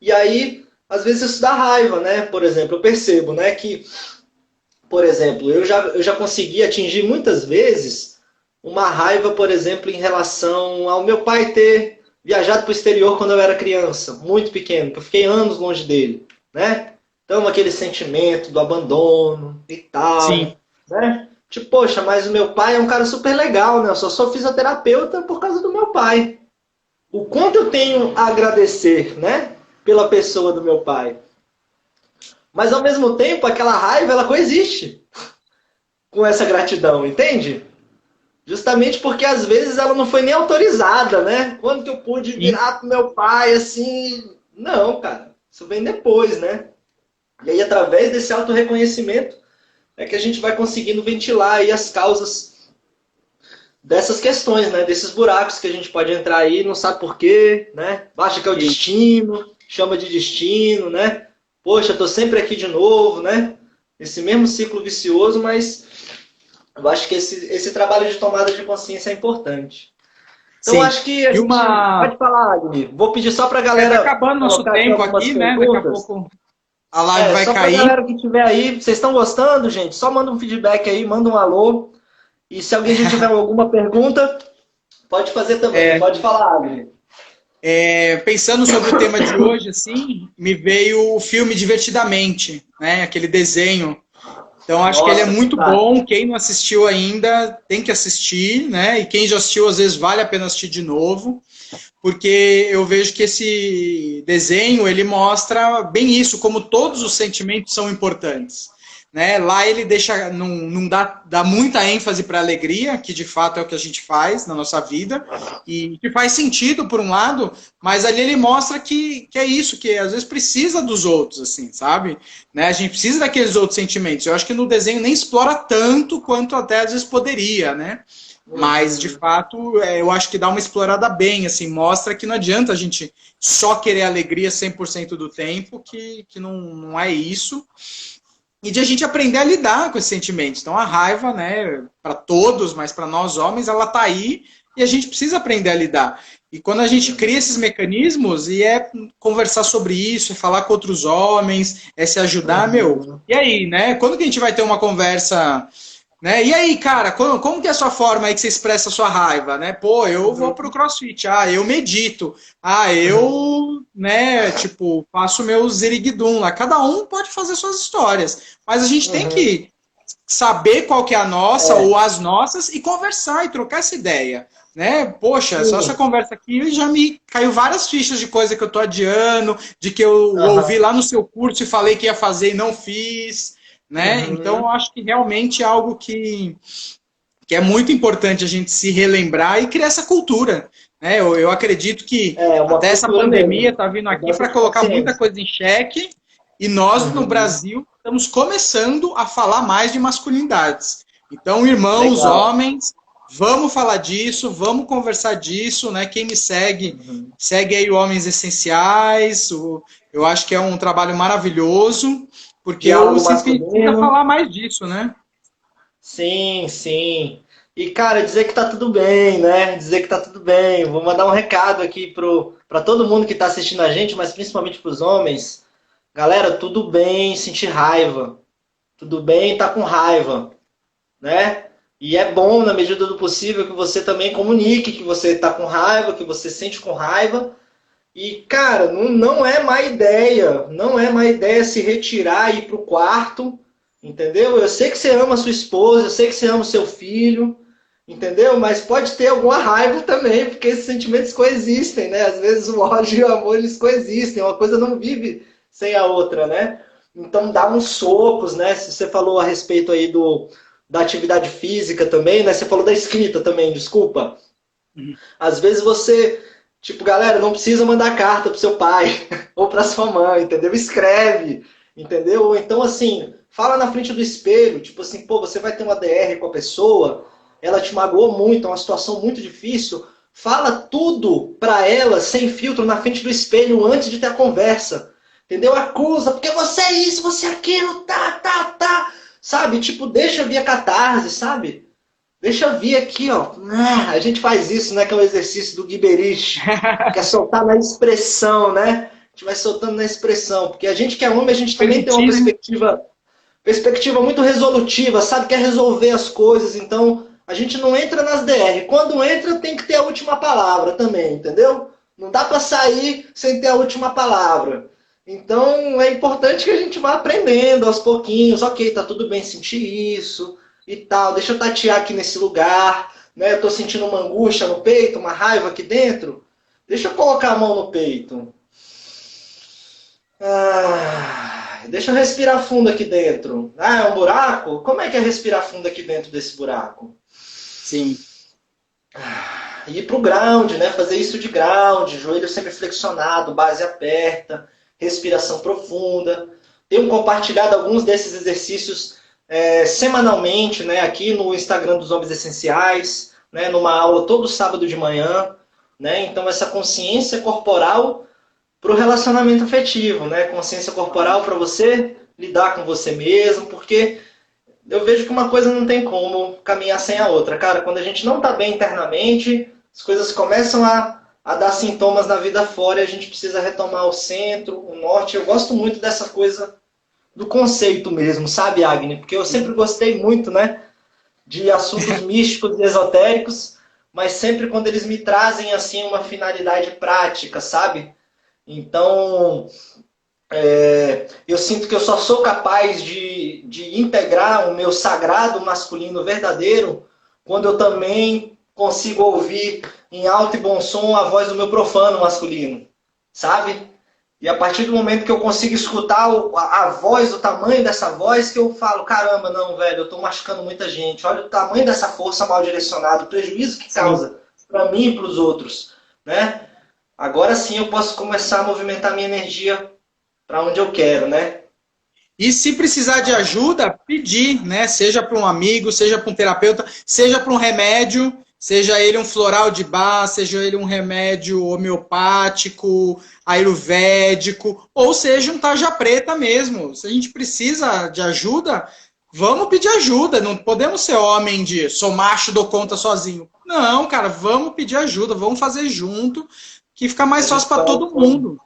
E aí, às vezes isso dá raiva, né? Por exemplo, eu percebo, né, que, por exemplo, eu já consegui atingir muitas vezes uma raiva, por exemplo, em relação ao meu pai ter viajado para o exterior quando eu era criança, muito pequeno, que eu fiquei anos longe dele, né? Então, aquele sentimento do abandono e tal, sim. né? Tipo, poxa, mas o meu pai é um cara super legal, né? Eu só sou fisioterapeuta por causa do meu pai. O quanto eu tenho a agradecer, né? Pela pessoa do meu pai. Mas, ao mesmo tempo, aquela raiva, ela coexiste com essa gratidão, entende? Justamente porque às vezes ela não foi nem autorizada, né? Quando que eu pude virar pro meu pai assim? Não, cara. Isso vem depois, né? E aí, através desse autorreconhecimento, é que a gente vai conseguindo ventilar aí as causas dessas questões, né? Desses buracos que a gente pode entrar aí, não sabe por quê, né? Acha que é o destino, chama de destino, né? Poxa, tô sempre aqui de novo, né? Esse mesmo ciclo vicioso, mas eu acho que esse trabalho de tomada de consciência é importante. Então, Sim. acho que a E gente... uma... Pode falar, Agni. Vou pedir só para a galera... Tá acabando nosso tempo aqui, né? Daqui a pouco a live vai só para a cair. galera que estiver aí, vocês estão gostando, gente? Só manda um feedback aí, manda um alô. E se alguém já tiver alguma pergunta, pode fazer também. Pode falar, Agni. Pensando sobre o tema de hoje, assim, me veio o filme Divertidamente, né? Aquele desenho. Então, acho que ele é muito bom. Quem não assistiu ainda tem que assistir, né? E quem já assistiu, às vezes, vale a pena assistir de novo, porque eu vejo que esse desenho, ele mostra bem isso, como todos os sentimentos são importantes, né? Lá ele deixa, não dá muita ênfase para a alegria, que de fato é o que a gente faz na nossa vida, e que faz sentido por um lado, mas ali ele mostra que é isso, que às vezes precisa dos outros, assim, sabe? Né? A gente precisa daqueles outros sentimentos. Eu acho que no desenho nem explora tanto quanto até às vezes poderia, né? Mas, de fato, eu acho que dá uma explorada bem, assim, mostra que não adianta a gente só querer alegria 100% do tempo, que não é isso. E de a gente aprender a lidar com esses sentimentos. Então, a raiva, né, para todos, mas para nós homens, ela tá aí e a gente precisa aprender a lidar. E quando a gente cria esses mecanismos, e é conversar sobre isso, é falar com outros homens, é se ajudar, meu. E aí, né? Quando que a gente vai ter uma conversa, né? E aí, cara, como que é a sua forma aí que você expressa a sua raiva, né? Pô, eu vou pro CrossFit, eu medito, eu, né, tipo, faço meu ziriguidum lá. Cada um pode fazer suas histórias, mas a gente tem que saber qual que é a nossa ou as nossas e conversar e trocar essa ideia, né? Poxa, só essa conversa aqui já me caiu várias fichas de coisa que eu tô adiando, de que eu ouvi lá no seu curso e falei que ia fazer e não fiz, né? Então, eu acho que realmente é algo que é muito importante a gente se relembrar e criar essa cultura. Né? Eu acredito que até essa pandemia está vindo aqui para colocar muita coisa em xeque e nós, no Brasil, estamos começando a falar mais de masculinidades. Então, irmãos, homens, vamos falar disso, vamos conversar disso, né? Quem me segue, segue aí o Homens Essenciais, eu acho que é um trabalho maravilhoso, porque eu sinto que a gente precisa falar mais disso, né? Sim, sim. E, cara, dizer que tá tudo bem, né? Dizer que tá tudo bem. Vou mandar um recado aqui para todo mundo que tá assistindo a gente, mas principalmente pros homens. Galera, tudo bem sentir raiva. Tudo bem tá com raiva, né? E é bom, na medida do possível, que você também comunique que você tá com raiva, que você sente com raiva. E, cara, não é má ideia. Não é má ideia se retirar e ir pro quarto. Entendeu? Eu sei que você ama sua esposa, eu sei que você ama o seu filho, entendeu? Mas pode ter alguma raiva também, porque esses sentimentos coexistem, né? Às vezes o ódio e o amor, eles coexistem, uma coisa não vive sem a outra, né? Então dá uns socos, né? Se você falou a respeito aí da atividade física também, né? Você falou da escrita também, desculpa. Às vezes você, tipo, galera, não precisa mandar carta pro seu pai ou pra sua mãe, entendeu? Escreve, entendeu? Ou então, assim, fala na frente do espelho, tipo assim, pô, você vai ter uma DR com a pessoa, ela te magoou muito, é uma situação muito difícil, fala tudo pra ela, sem filtro, na frente do espelho, antes de ter a conversa, entendeu? Acusa, porque você é isso, você é aquilo, tá, sabe? Tipo, deixa vir a catarse, sabe? Deixa vir aqui, ó. A gente faz isso, né? Que é o exercício do Guiberich, que é soltar na expressão, né? A gente vai soltando na expressão, porque a gente que é homem, a gente também tem uma perspectiva muito resolutiva, sabe? Quer resolver as coisas, então a gente não entra nas DR. Quando entra, tem que ter a última palavra também, entendeu? Não dá para sair sem ter a última palavra. Então é importante que a gente vá aprendendo aos pouquinhos. Ok, tá tudo bem sentir isso e tal. Deixa eu tatear aqui nesse lugar, né? Eu tô sentindo uma angústia no peito, uma raiva aqui dentro. Deixa eu colocar a mão no peito. Deixa eu respirar fundo aqui dentro. É um buraco? Como é que é respirar fundo aqui dentro desse buraco? Sim. Ir pro ground, né? Fazer isso de ground, joelho sempre flexionado, base aperta, respiração profunda. Tenho compartilhado alguns desses exercícios semanalmente, né? Aqui no Instagram dos Homens Essenciais, né? Numa aula todo sábado de manhã, né? Então essa consciência corporal para o relacionamento afetivo, né? Consciência corporal para você lidar com você mesmo, porque eu vejo que uma coisa não tem como caminhar sem a outra. Cara, quando a gente não está bem internamente, as coisas começam a dar sintomas na vida fora e a gente precisa retomar o centro, o norte. Eu gosto muito dessa coisa do conceito mesmo, sabe, Agni? Porque eu sempre gostei muito, né, de assuntos místicos e esotéricos, mas sempre quando eles me trazem, assim, uma finalidade prática, sabe? Então, eu sinto que eu só sou capaz de integrar o meu sagrado masculino verdadeiro quando eu também consigo ouvir em alto e bom som a voz do meu profano masculino, sabe? E a partir do momento que eu consigo escutar a voz, o tamanho dessa voz, que eu falo, caramba, não, velho, eu tô machucando muita gente. Olha o tamanho dessa força mal direcionada, o prejuízo que causa para mim e para os outros, né? Agora sim eu posso começar a movimentar minha energia para onde eu quero, né? E se precisar de ajuda, pedir, né? Seja para um amigo, seja para um terapeuta, seja para um remédio, seja ele um floral de Bach, seja ele um remédio homeopático, ayurvédico, ou seja um tarja preta mesmo. Se a gente precisa de ajuda, vamos pedir ajuda. Não podemos ser homem de sou macho, dou conta sozinho. Não, cara, vamos pedir ajuda, vamos fazer junto, que fica mais fácil para todo mundo.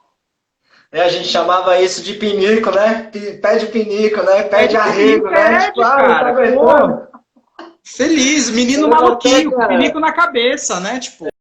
A gente chamava isso de pinico, né? Pede pinico, né? Pede arrego, né? Tipo, cara, tá feliz, menino maluquinho, com pinico na cabeça, né? Tipo,